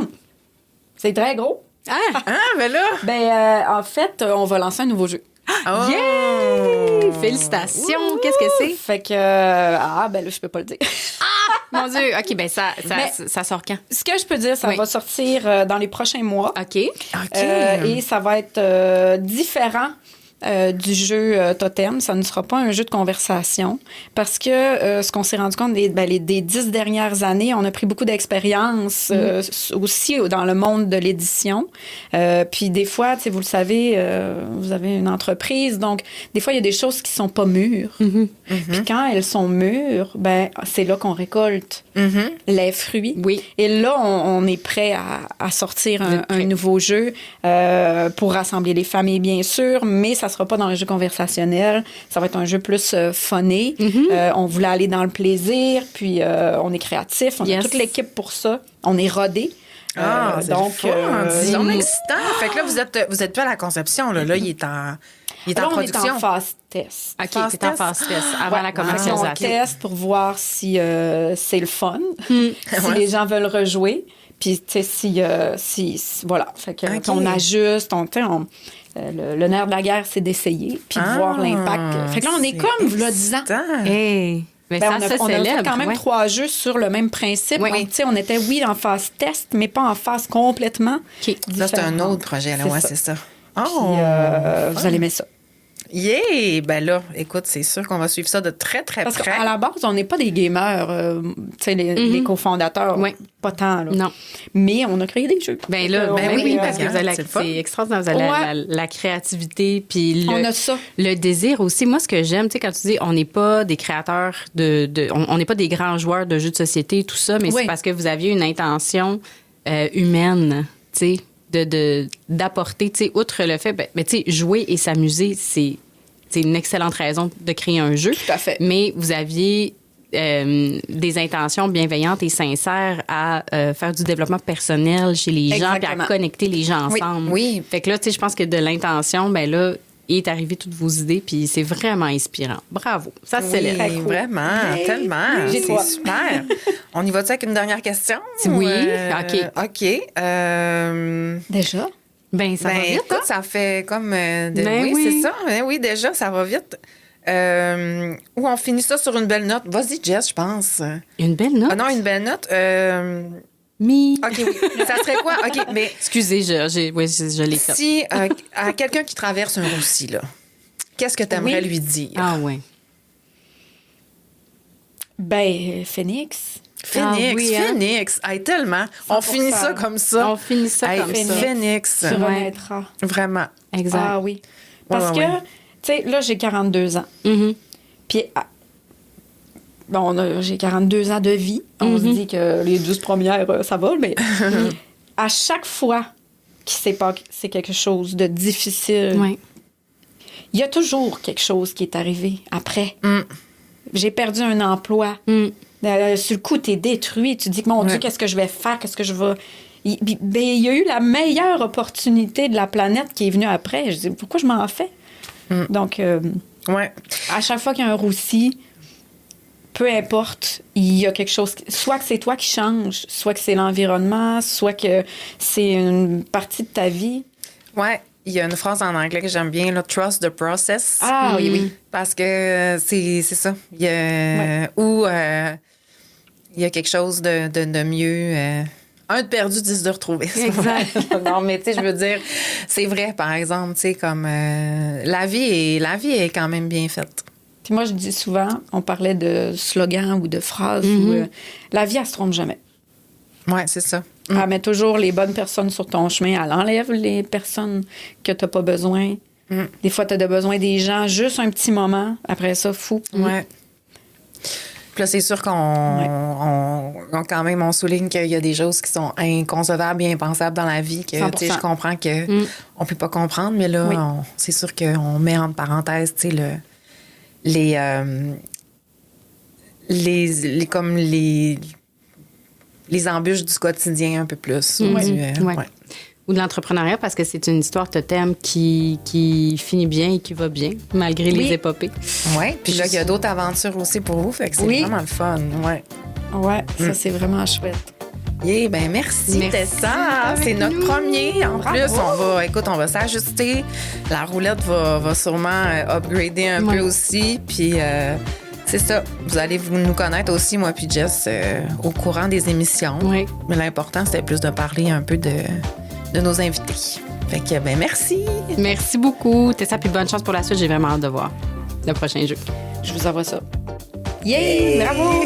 C'est très gros. Ah! Ah, ben là! Ben, en fait, on va lancer un nouveau jeu. Oh! Yay! Félicitations! Qu'est-ce que c'est? Fait que, ben là, je peux pas le dire. Mon Dieu! OK, ben Mais- ça sort quand? Ce que je peux dire, ça Oui. va sortir dans les prochains mois. OK. OK. Et ça va être différent du jeu Totem. Ça ne sera pas un jeu de conversation parce que ce qu'on s'est rendu compte des 10 dernières années, on a pris beaucoup d'expérience aussi dans le monde de l'édition. Puis des fois, tu sais, vous le savez, vous avez une entreprise, donc des fois, il y a des choses qui sont pas mûres. Puis quand elles sont mûres, ben c'est là qu'on récolte les fruits. Oui. Et là, on est prêt à sortir Vous êtes prêt. un nouveau jeu pour rassembler les familles, bien sûr, mais ça sera pas dans un jeu conversationnel. Ça va être un jeu plus funné. On voulait aller dans le plaisir, puis on est créatif. On Yes. a toute l'équipe pour ça. On est rodé. Ah, c'est donc, c'est donc dis- excitant. Fait que là, vous êtes plus à la conception, là. Là, il est en là, on est production. en phase test. OK, Phase c'est en test. phase test avant Ouais, la on commercialisation. teste pour voir si c'est le fun, si Ouais. les gens veulent rejouer, puis tu sais si voilà, fait que Ok. on ajuste, le nerf de la guerre c'est d'essayer puis de voir l'impact. Fait que là on est comme vous le disant. excitant. Hey! Mais Ben, ça on a se fait célèbre. quand même ouais. 3 jeux sur le même principe. Oui. Donc, tu sais, on était, en phase test, mais pas en phase complètement OK. Là, c'est un différente. autre projet, là. C'est Ouais, ça. c'est ça. Puis, Oh! vous allez aimer ça. Yeah! Ben là, écoute, c'est sûr qu'on va suivre ça de très, très Parce près. qu'à la base, on n'est pas des gamers, tu sais, les cofondateurs. Oui. Pas tant, là. Non. Mais on a créé des jeux. Ben là, Fait que, ben on oui, est, parce que vous avez c'est le fun. c'est extraordinaire. Vous avez la créativité, puis on a ça. le désir aussi. Moi, ce que j'aime, tu sais, quand tu dis on n'est pas des créateurs on n'est pas des grands joueurs de jeux de société et tout ça, mais Oui. c'est parce que vous aviez une intention humaine, tu sais, d'apporter, tu sais, outre le fait, mais tu sais, jouer et s'amuser, c'est une excellente raison de créer un jeu. Tout à fait. Mais vous aviez des intentions bienveillantes et sincères à faire du développement personnel chez les gens, puis à Exactement. connecter les gens Oui. ensemble. Oui. Fait que là, tu sais, je pense que de l'intention, ben là, est arrivé toutes vos idées, puis c'est vraiment inspirant. Bravo. Ça se Oui, célèbre. Très cool. vraiment, Oui. tellement. J'ai C'est toi. super. On y va-tu avec une dernière question? Oui, OK. OK. Déjà? Ben, ça Ben, va vite, écoute, hein? ça fait comme... Ben oui, oui. c'est ça. Ben oui, déjà, ça va vite. Ou on finit ça sur une belle note. Vas-y, Jess, je pense. Une belle note? Ah non, une belle note. Mi. OK, oui. Ça serait quoi? OK, mais Excusez, je l'ai fait. si à quelqu'un qui traverse un roussi, là, qu'est-ce que tu aimerais lui dire? Ah ouais. Ben, Phoenix. Phoenix, Ah oui, hein? Phoenix. Hey, tellement. On 100%. finit ça comme ça. On finit ça Hey, comme ça. Phoenix. Tu renaîtras. Vraiment. Exact. Ah oui. Parce Ouais, que, ouais. tu sais, là, j'ai 42 ans. Mhm. Puis, j'ai 42 ans de vie. On se dit que les 12 premières, ça va, mais à chaque fois qu'il c'est quelque chose de difficile, Ouais. il y a toujours quelque chose qui est arrivé après. Mm. J'ai perdu un emploi. Mm. Sur le coup, t'es détruit. Tu te dis, mon Dieu, Ouais. qu'est-ce que je vais faire? Qu'est-ce que je vais... Il y a eu la meilleure opportunité de la planète qui est venue après. Je dis, pourquoi je m'en fais? Donc, Ouais. à chaque fois qu'il y a un roussi, peu importe, il y a quelque chose... Soit que c'est toi qui changes, soit que c'est l'environnement, soit que c'est une partie de ta vie. Ouais. Il y a une phrase en anglais que j'aime bien, là, trust the process. Ah oui, oui. Parce que c'est ça. Il y a, ou il y a quelque chose de mieux. Un de perdu, 10 de retrouvé. Exact. Non, mais tu sais, je veux dire, c'est vrai, par exemple, tu sais, comme la vie est quand même bien faite. Puis moi, je dis souvent, on parlait de slogans ou de phrases, où, la vie, elle se trompe jamais. Ouais, c'est ça. Elle met toujours les bonnes personnes sur ton chemin. Elle enlève les personnes que tu n'as pas besoin. Des fois, tu as besoin des gens juste un petit moment. Après ça, fou. Ouais. Puis là, c'est sûr qu'on quand même, on souligne qu'il y a des choses qui sont inconcevables et impensables dans la vie, que 100%. tu sais, je comprends que on peut pas comprendre, mais là, Oui. c'est sûr qu'on met entre parenthèses, tu sais, les embûches du quotidien un peu plus. ou Ouais. du, Ouais. ouais. Ou de l'entrepreneuriat, parce que c'est une histoire totem qui finit bien et qui va bien, malgré les Oui. épopées. Ouais. Puis là, il y a d'autres aventures aussi pour vous, fait que c'est Oui. vraiment le fun. Ouais. Ouais, ça, c'est vraiment chouette. Yeah, ben merci Tessa. avec C'est notre nous. premier. En Bravo. plus, on va s'ajuster. La roulette va sûrement upgrader un Ouais. peu aussi. Puis c'est ça. Vous allez nous connaître aussi, moi puis Jess, au courant des émissions. Oui. Mais l'important, c'était plus de parler un peu de nos invités. Fait que, ben merci. Merci beaucoup, Tessa, puis bonne chance pour la suite. J'ai vraiment hâte de voir le prochain jeu. Je vous envoie ça. Yeah! Bravo!